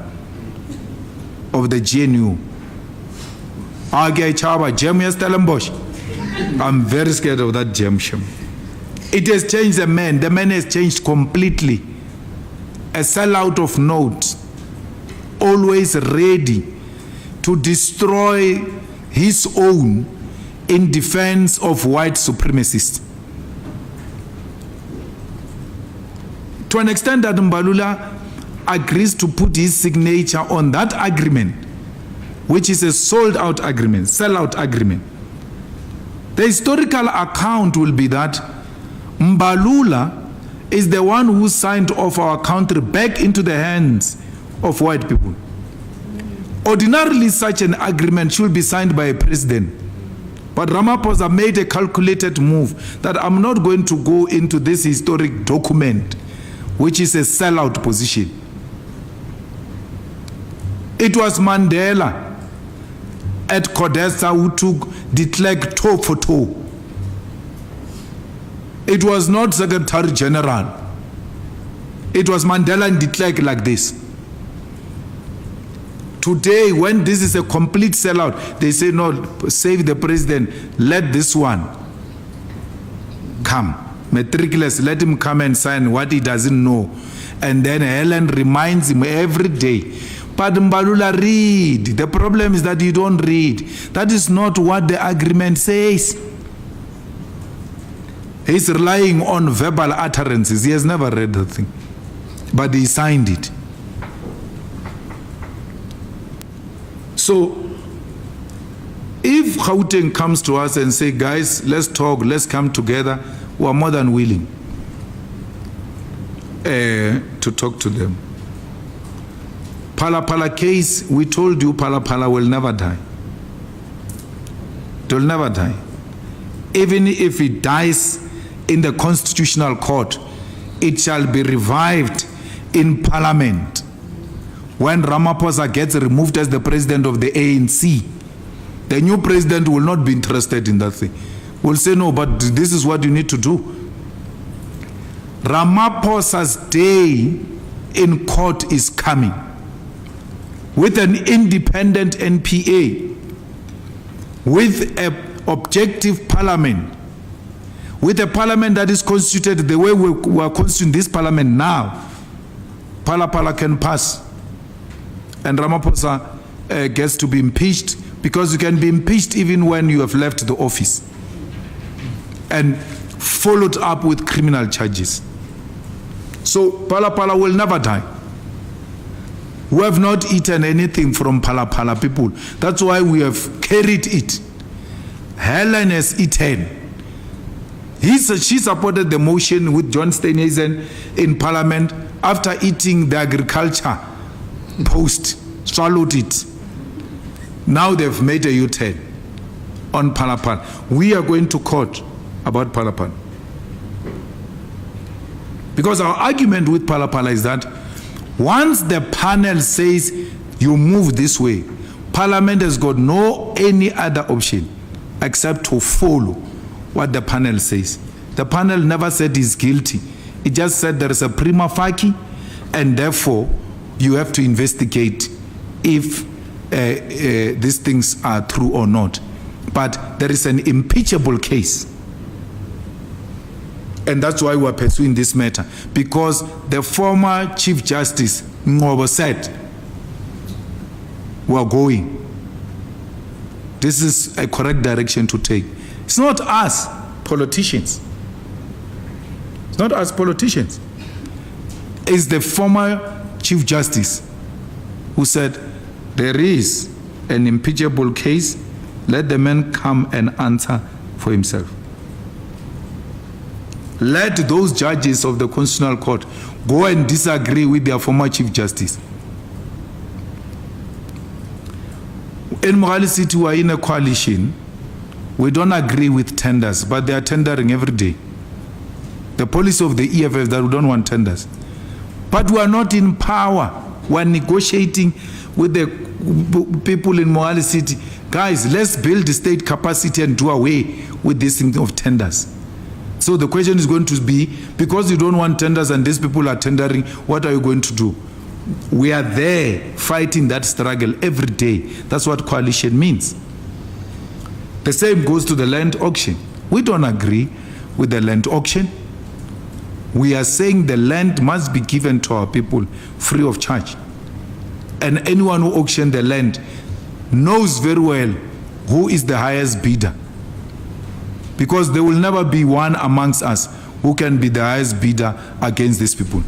S1: of the GNU. I'm very scared of that gem. It has changed the man. The man has changed completely. A sellout of notes, always ready to destroy his own in defense of white supremacists. To an extent that Mbalula agrees to put his signature on that agreement, which is a sold-out agreement, sell-out agreement. The historical account will be that Mbalula is the one who signed off our country back into the hands of white people. Ordinarily, such an agreement should be signed by a president. But Ramaphosa made a calculated move that I'm not going to go into this historic document, which is a sellout position. It was Mandela at Codesa who took de Klerk toe for toe. It was not Secretary General. It was Mandela and de Klerk like this. Today, when this is a complete sellout, they say, no, save the president, let this one come. Matriculous, let him come and sign what he doesn't know. And then Helen reminds him every day. But Mbalula, read. The problem is that you don't read. That is not what the agreement says. He's relying on verbal utterances. He has never read the thing. But he signed it. So, if Gauteng comes to us and say, guys, let's talk, let's come together, we are more than willing to talk to them. Pala case, we told you Pala will never die. It will never die. Even if it dies in the constitutional court, it shall be revived in parliament. When Ramaphosa gets removed as the president of the ANC, the new president will not be interested in that thing. Will say, no, but this is what you need to do. Ramaphosa's day in court is coming with an independent NPA, with an objective parliament, with a parliament that is constituted the way we are constituting this parliament now. Pala can pass. And Ramaphosa gets to be impeached, because you can be impeached even when you have left the office and followed up with criminal charges. So Pala will never die. We have not eaten anything from Pala people. That's why we have carried it. Helen has eaten. She supported the motion with John Steenhuisen in Parliament after eating the agriculture post, swallowed it. Now they've made a U-turn on Pala. We are going to court about Pala. Because our argument with Pala is that once the panel says you move this way, Parliament has got no any other option except to follow what the panel says. The panel never said he's guilty. It just said there is a prima facie, and therefore you have to investigate if these things are true or not. But there is an impeachable case. And that's why we are pursuing this matter. Because the former Chief Justice, Ngobo, said, we are going. This is a correct direction to take. It's not us, politicians. It's not us, politicians. It's the former Chief Justice who said, there is an impeachable case, let the man come and answer for himself. Let those judges of the Constitutional Court go and disagree with their former Chief Justice. In Mogale City, we are in a coalition. We don't agree with tenders, but they are tendering every day. The policy of the EFF is that we don't want tenders. But we are not in power. We are negotiating with the people in Mogale City. Guys, let's build the state capacity and do away with this thing of tenders. So the question is going to be, because you don't want tenders and these people are tendering, what are you going to do? We are there fighting that struggle every day. That's what coalition means. The same goes to the land auction. We don't agree with the land auction. We are saying the land must be given to our people free of charge. And anyone who auctions the land knows very well who is the highest bidder. Because there will never be one amongst us who can be the highest bidder against these people.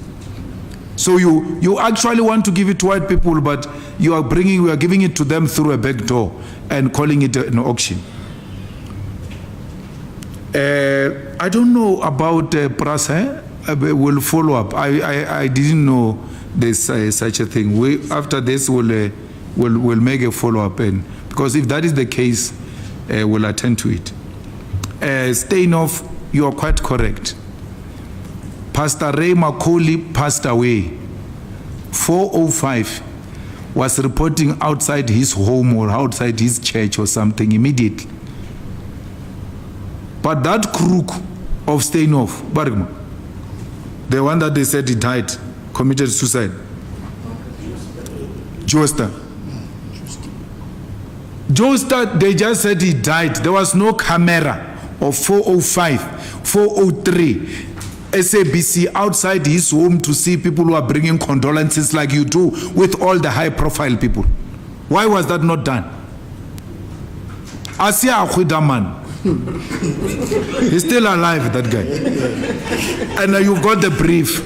S1: So you actually want to give it to white people, but we are giving it to them through a back door and calling it an auction. I don't know about Pras. We'll follow up. I didn't know there's such a thing. After this, we'll make a follow up, because if that is the case, we'll attend to it. Staying off, you are quite correct. Pastor Ray Macaulay passed away. 4:05 was reporting outside his home or outside his church or something immediately. But that crook of staying off, Bargman, the one that they said he died, committed suicide, Josta, they just said he died. There was no camera of 4:05, 4:03. SABC outside his home to see people who are bringing condolences like you do with all the high-profile people. Why was that not done? Asia Akhudaman. He's still alive, that guy. And you've got the brief.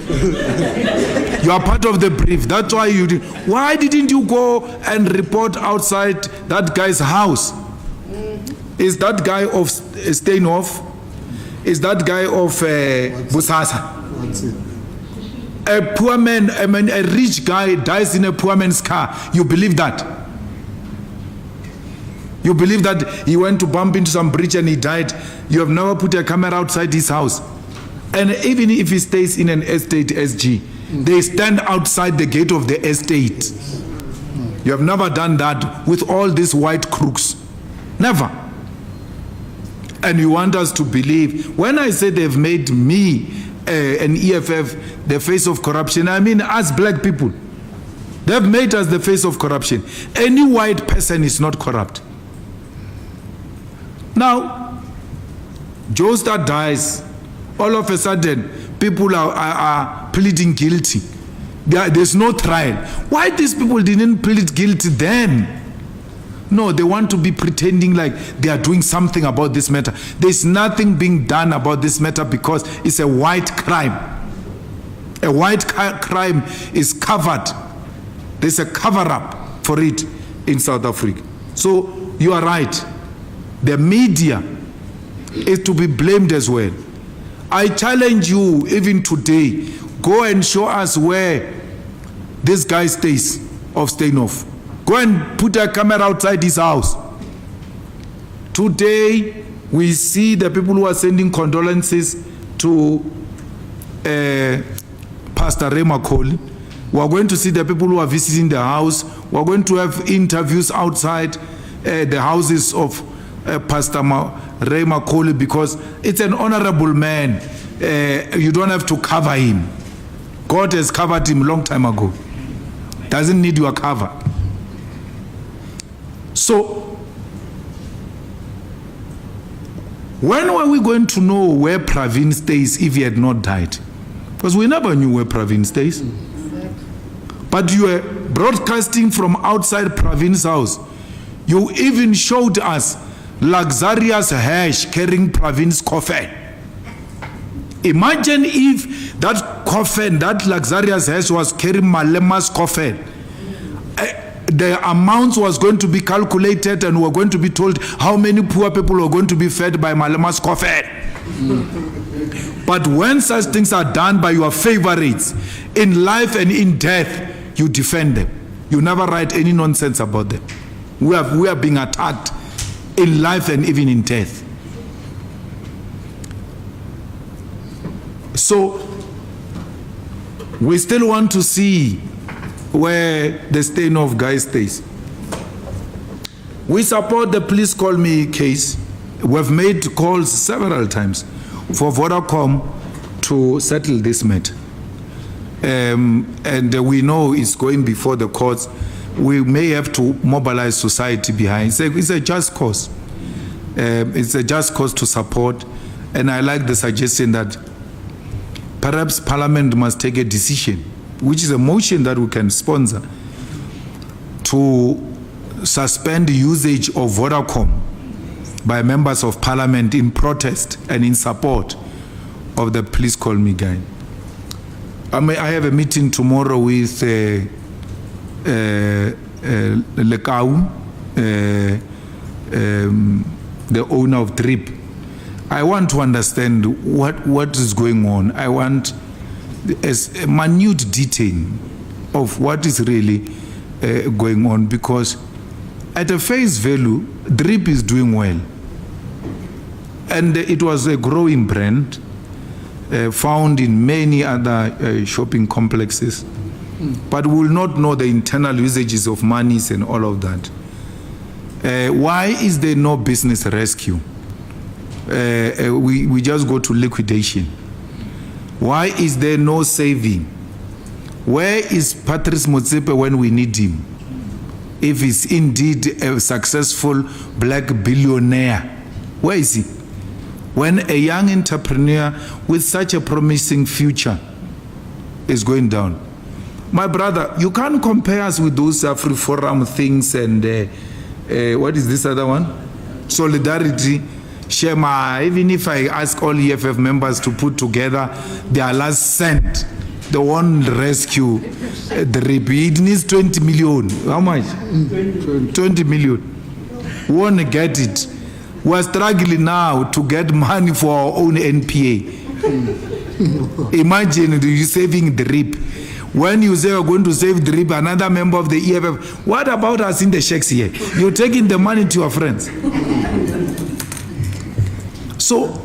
S1: You are part of the brief. That's why you did. Why didn't you go and report outside that guy's house? Is that guy of staying off? Is that guy of Busasa? A poor man, a rich guy dies in a poor man's car. You believe that? You believe that he went to bump into some bridge and he died? You have never put a camera outside his house. And even if he stays in an estate SG, they stand outside the gate of the estate. You have never done that with all these white crooks. Never. And you want us to believe. When I say they've made me an EFF the face of corruption, I mean us black people. They've made us the face of corruption. Any white person is not corrupt. Now, Joestar dies. All of a sudden, people are pleading guilty. There's no trial. Why these people didn't plead guilty then? No, they want to be pretending like they are doing something about this matter. There's nothing being done about this matter because it's a white crime. A white crime is covered. There's a cover-up for it in South Africa. So you are right. The media is to be blamed as well. I challenge you even today, go and show us where this guy stays of staying off. Go and put a camera outside his house. Today, we see the people who are sending condolences to Pastor Ray Macaulay. We are going to see the people who are visiting the house. We are going to have interviews outside the houses of Pastor Ray Macaulay, because it's an honorable man. You don't have to cover him. God has covered him a long time ago. Doesn't need your cover. So, when were we going to know where Pravin stays if he had not died? Because we never knew where Pravin stays. But you were broadcasting from outside Pravin's house. You even showed us luxurious hash carrying Pravin's coffin. Imagine if that coffin, that luxurious hash was carrying Malema's coffin. The amount was going to be calculated and we were going to be told how many poor people were going to be fed by Malema's coffin. But when such things are done by your favorites, in life and in death, you defend them. You never write any nonsense about them. We are being attacked in life and even in death. So, we still want to see where the stain of Guy stays. We support the Please Call Me case. We've made calls several times for Vodacom to settle this matter. And we know it's going before the courts. We may have to mobilize society behind. It's a just cause. It's a just cause to support. And I like the suggestion that perhaps Parliament must take a decision, which is a motion that we can sponsor, to suspend usage of Vodacom by members of Parliament in protest and in support of the Please Call Me guy. I have a meeting tomorrow with Lekau, the owner of DRIP. I want to understand what is going on. I want a minute detail of what is really going on, because at a face value, DRIP is doing well. And it was a growing brand found in many other shopping complexes. But we will not know the internal usages of monies and all of that. Why is there no business rescue? We just go to liquidation. Why is there no saving? Where is Patrice Motsepe when we need him? If he's indeed a successful black billionaire, where is he? When a young entrepreneur with such a promising future is going down. My brother, you can't compare us with those Afri-Forum things and what is this other one? Solidarity. Shema, even if I ask all EFF members to put together their last cent, they won't rescue the RIP. It needs 20 million. How much? 20 million. We won't get it. We're struggling now to get money for our own NPA. Imagine you saving the RIP. When you say you're going to save the RIP, another member of the EFF, what about us in the sheikhs here? You're taking the money to your friends. So,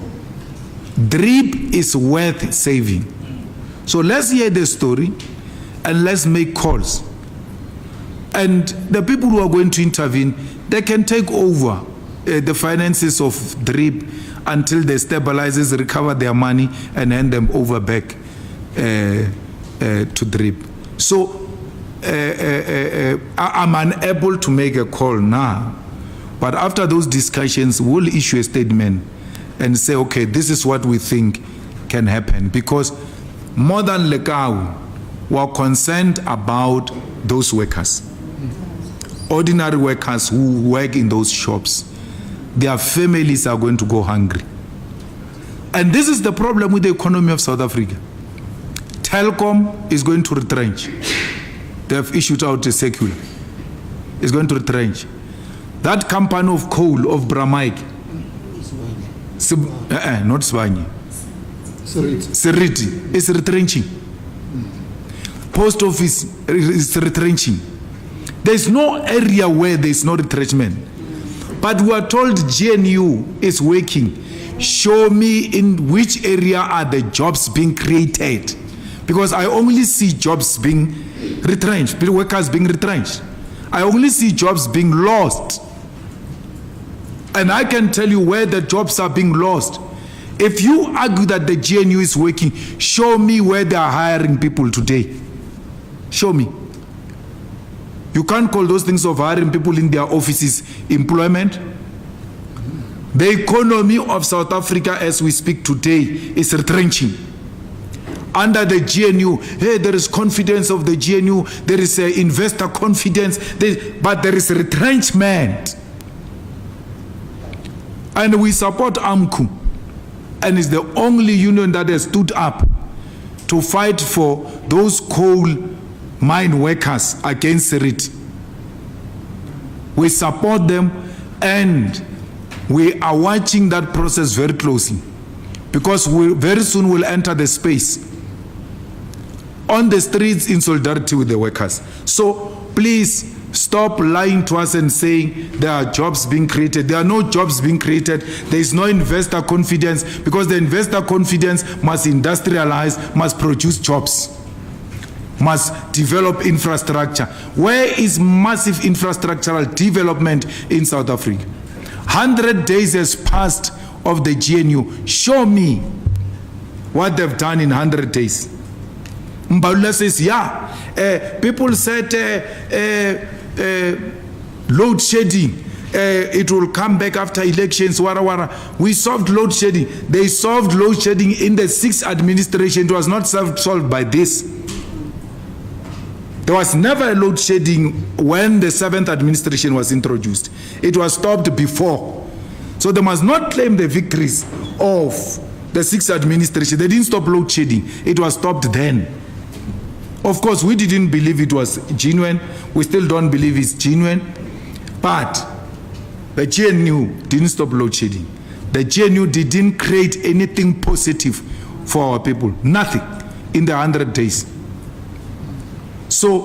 S1: DRIP is worth saving. So let's hear the story and let's make calls. And the people who are going to intervene, they can take over the finances of DRIP until they stabilize, recover their money, and hand them over back to DRIP. So I'm unable to make a call now. But after those discussions, we'll issue a statement and say, okay, this is what we think can happen. Because more than Lekau, we're concerned about those workers, ordinary workers who work in those shops. Their families are going to go hungry. And this is the problem with the economy of South Africa. Telkom is going to retrench. They have issued out a circular. It's going to retrench. That company of coal, of Bramaik, not Svanye, Seriti, is retrenching. Post office is retrenching. There's no area where there's no retrenchment. But we are told GNU is working. Show me in which area are the jobs being created. Because I only see jobs being retrenched, workers being retrenched. I only see jobs being lost. And I can tell you where the jobs are being lost. If you argue that the GNU is working, show me where they are hiring people today. Show me. You can't call those things of hiring people in their offices employment. The economy of South Africa as we speak today is retrenching. Under the GNU, hey, there is confidence of the GNU, there is investor confidence, but there is retrenchment. And we support AMCU, and it's the only union that has stood up to fight for those coal mine workers against it. We support them, and we are watching that process very closely, because we very soon will enter the space on the streets in solidarity with the workers. So please stop lying to us and saying there are jobs being created. There are no jobs being created. There is no investor confidence, because the investor confidence must industrialize, must produce jobs, must develop infrastructure. Where is massive infrastructural development in South Africa? 100 days has passed of the GNU. Show me what they've done in 100 days. Mbalula says, yeah, people said load shedding, it will come back after elections, wara wara. We solved load shedding. They solved load shedding in the 6th administration. It was not solved by this. There was never a load shedding when the 7th administration was introduced. It was stopped before. So they must not claim the victories of the 6th administration. They didn't stop load shedding. It was stopped then. Of course, we didn't believe it was genuine. We still don't believe it's genuine. But the GNU didn't stop load shedding. The GNU didn't create anything positive for our people. Nothing in the 100 days. So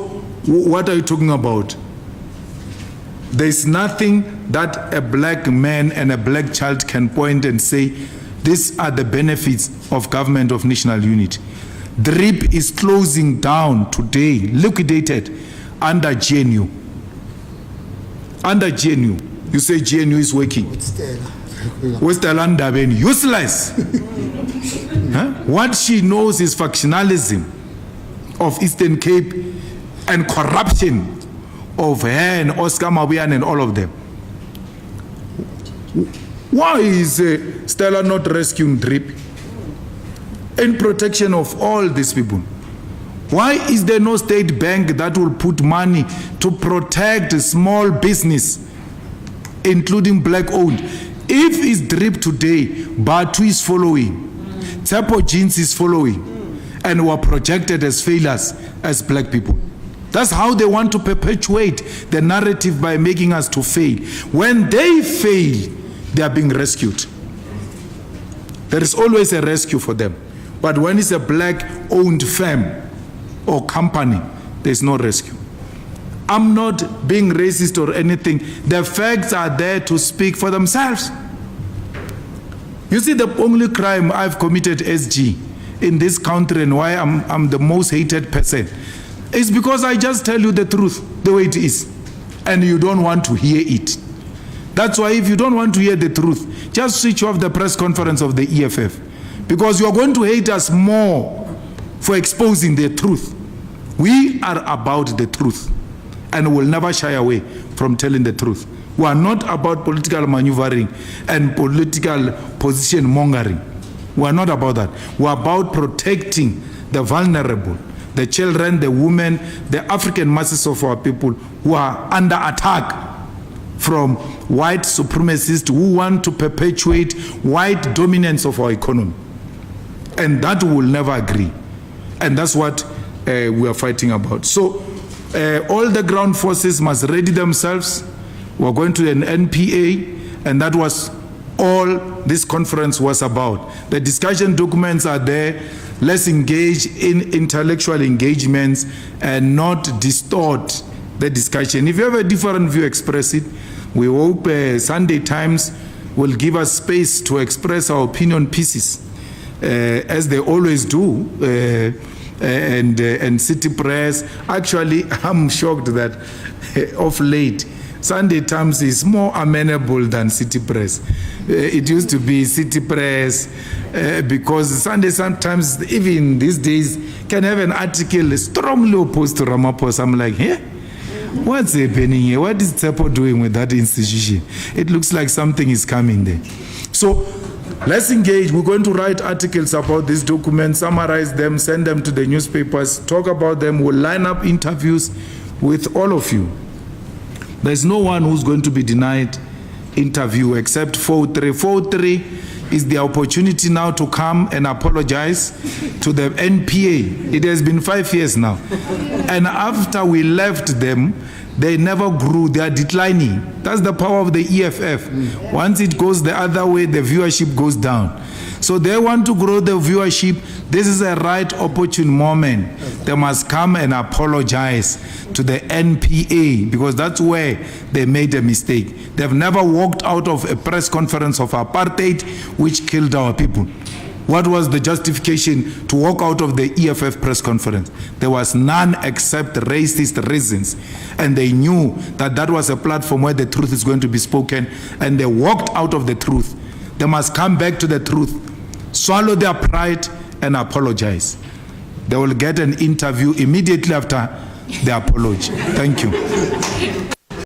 S1: what are you talking about? There's nothing that a black man and a black child can point and say, these are the benefits of government of national unity. DRIP is closing down today, liquidated under GNU. Under GNU. You say GNU is working. What's the land useless? Huh? What she knows is factionalism of Eastern Cape and corruption of her and Oscar Mawian and all of them. Why is Stella not rescuing DRIP in protection of all these people? Why is there no state bank that will put money to protect small business, including black owned? If it's DRIP today, Batu is following, Tsepo Jeans is following, and were projected as failures as black people. That's how they want to perpetuate the narrative, by making us to fail. When they fail, they are being rescued. There is always a rescue for them. But when it's a black-owned firm or company, there's no rescue. I'm not being racist or anything. The facts are there to speak for themselves. You see, the only crime I've committed, SG, in this country, and why I'm the most hated person, is because I just tell you the truth, the way it is, and you don't want to hear it. That's why if you don't want to hear the truth, just switch off the press conference of the EFF, because you're going to hate us more for exposing the truth. We are about the truth, and we'll never shy away from telling the truth. We are not about political maneuvering and political position mongering. We are not about that. We are about protecting the vulnerable, the children, the women, the African masses of our people who are under attack from white supremacists who want to perpetuate white dominance of our economy. And that we will never agree. And that's what we are fighting about. So all the ground forces must ready themselves. We're going to an NPA, and that was all this conference was about. The discussion documents are there. Let's engage in intellectual engagements and not distort the discussion. If you have a different view, express it. We hope Sunday Times will give us space to express our opinion pieces, as they always do, and City Press. Actually, I'm shocked that of late, Sunday Times is more amenable than City Press. It used to be City Press, because Sunday sometimes, even these days, can have an article strongly opposed to Ramaphosa. I'm like, What's happening here? What is Tsepo doing with that institution? It looks like something is coming there. So let's engage. We're going to write articles about these documents, summarize them, send them to the newspapers, talk about them. We'll line up interviews with all of you. There's no one who's going to be denied interview except 403. 403 is the opportunity now to come and apologize to the NPA. It has been 5 years now. And after we left them, they never grew, they are declining. That's the power of the EFF. Once it goes the other way, the viewership goes down. So they want to grow the viewership. This is a right opportune moment. They must come and apologize to the NPA because that's where they made a mistake. They've never walked out of a press conference of apartheid which killed our people. What was the justification to walk out of the EFF press conference? There was none except racist reasons. And they knew that that was a platform where the truth is going to be spoken, and they walked out of the truth. They must come back to the truth, swallow their pride, and apologize. They will get an interview immediately after the apology. Thank you.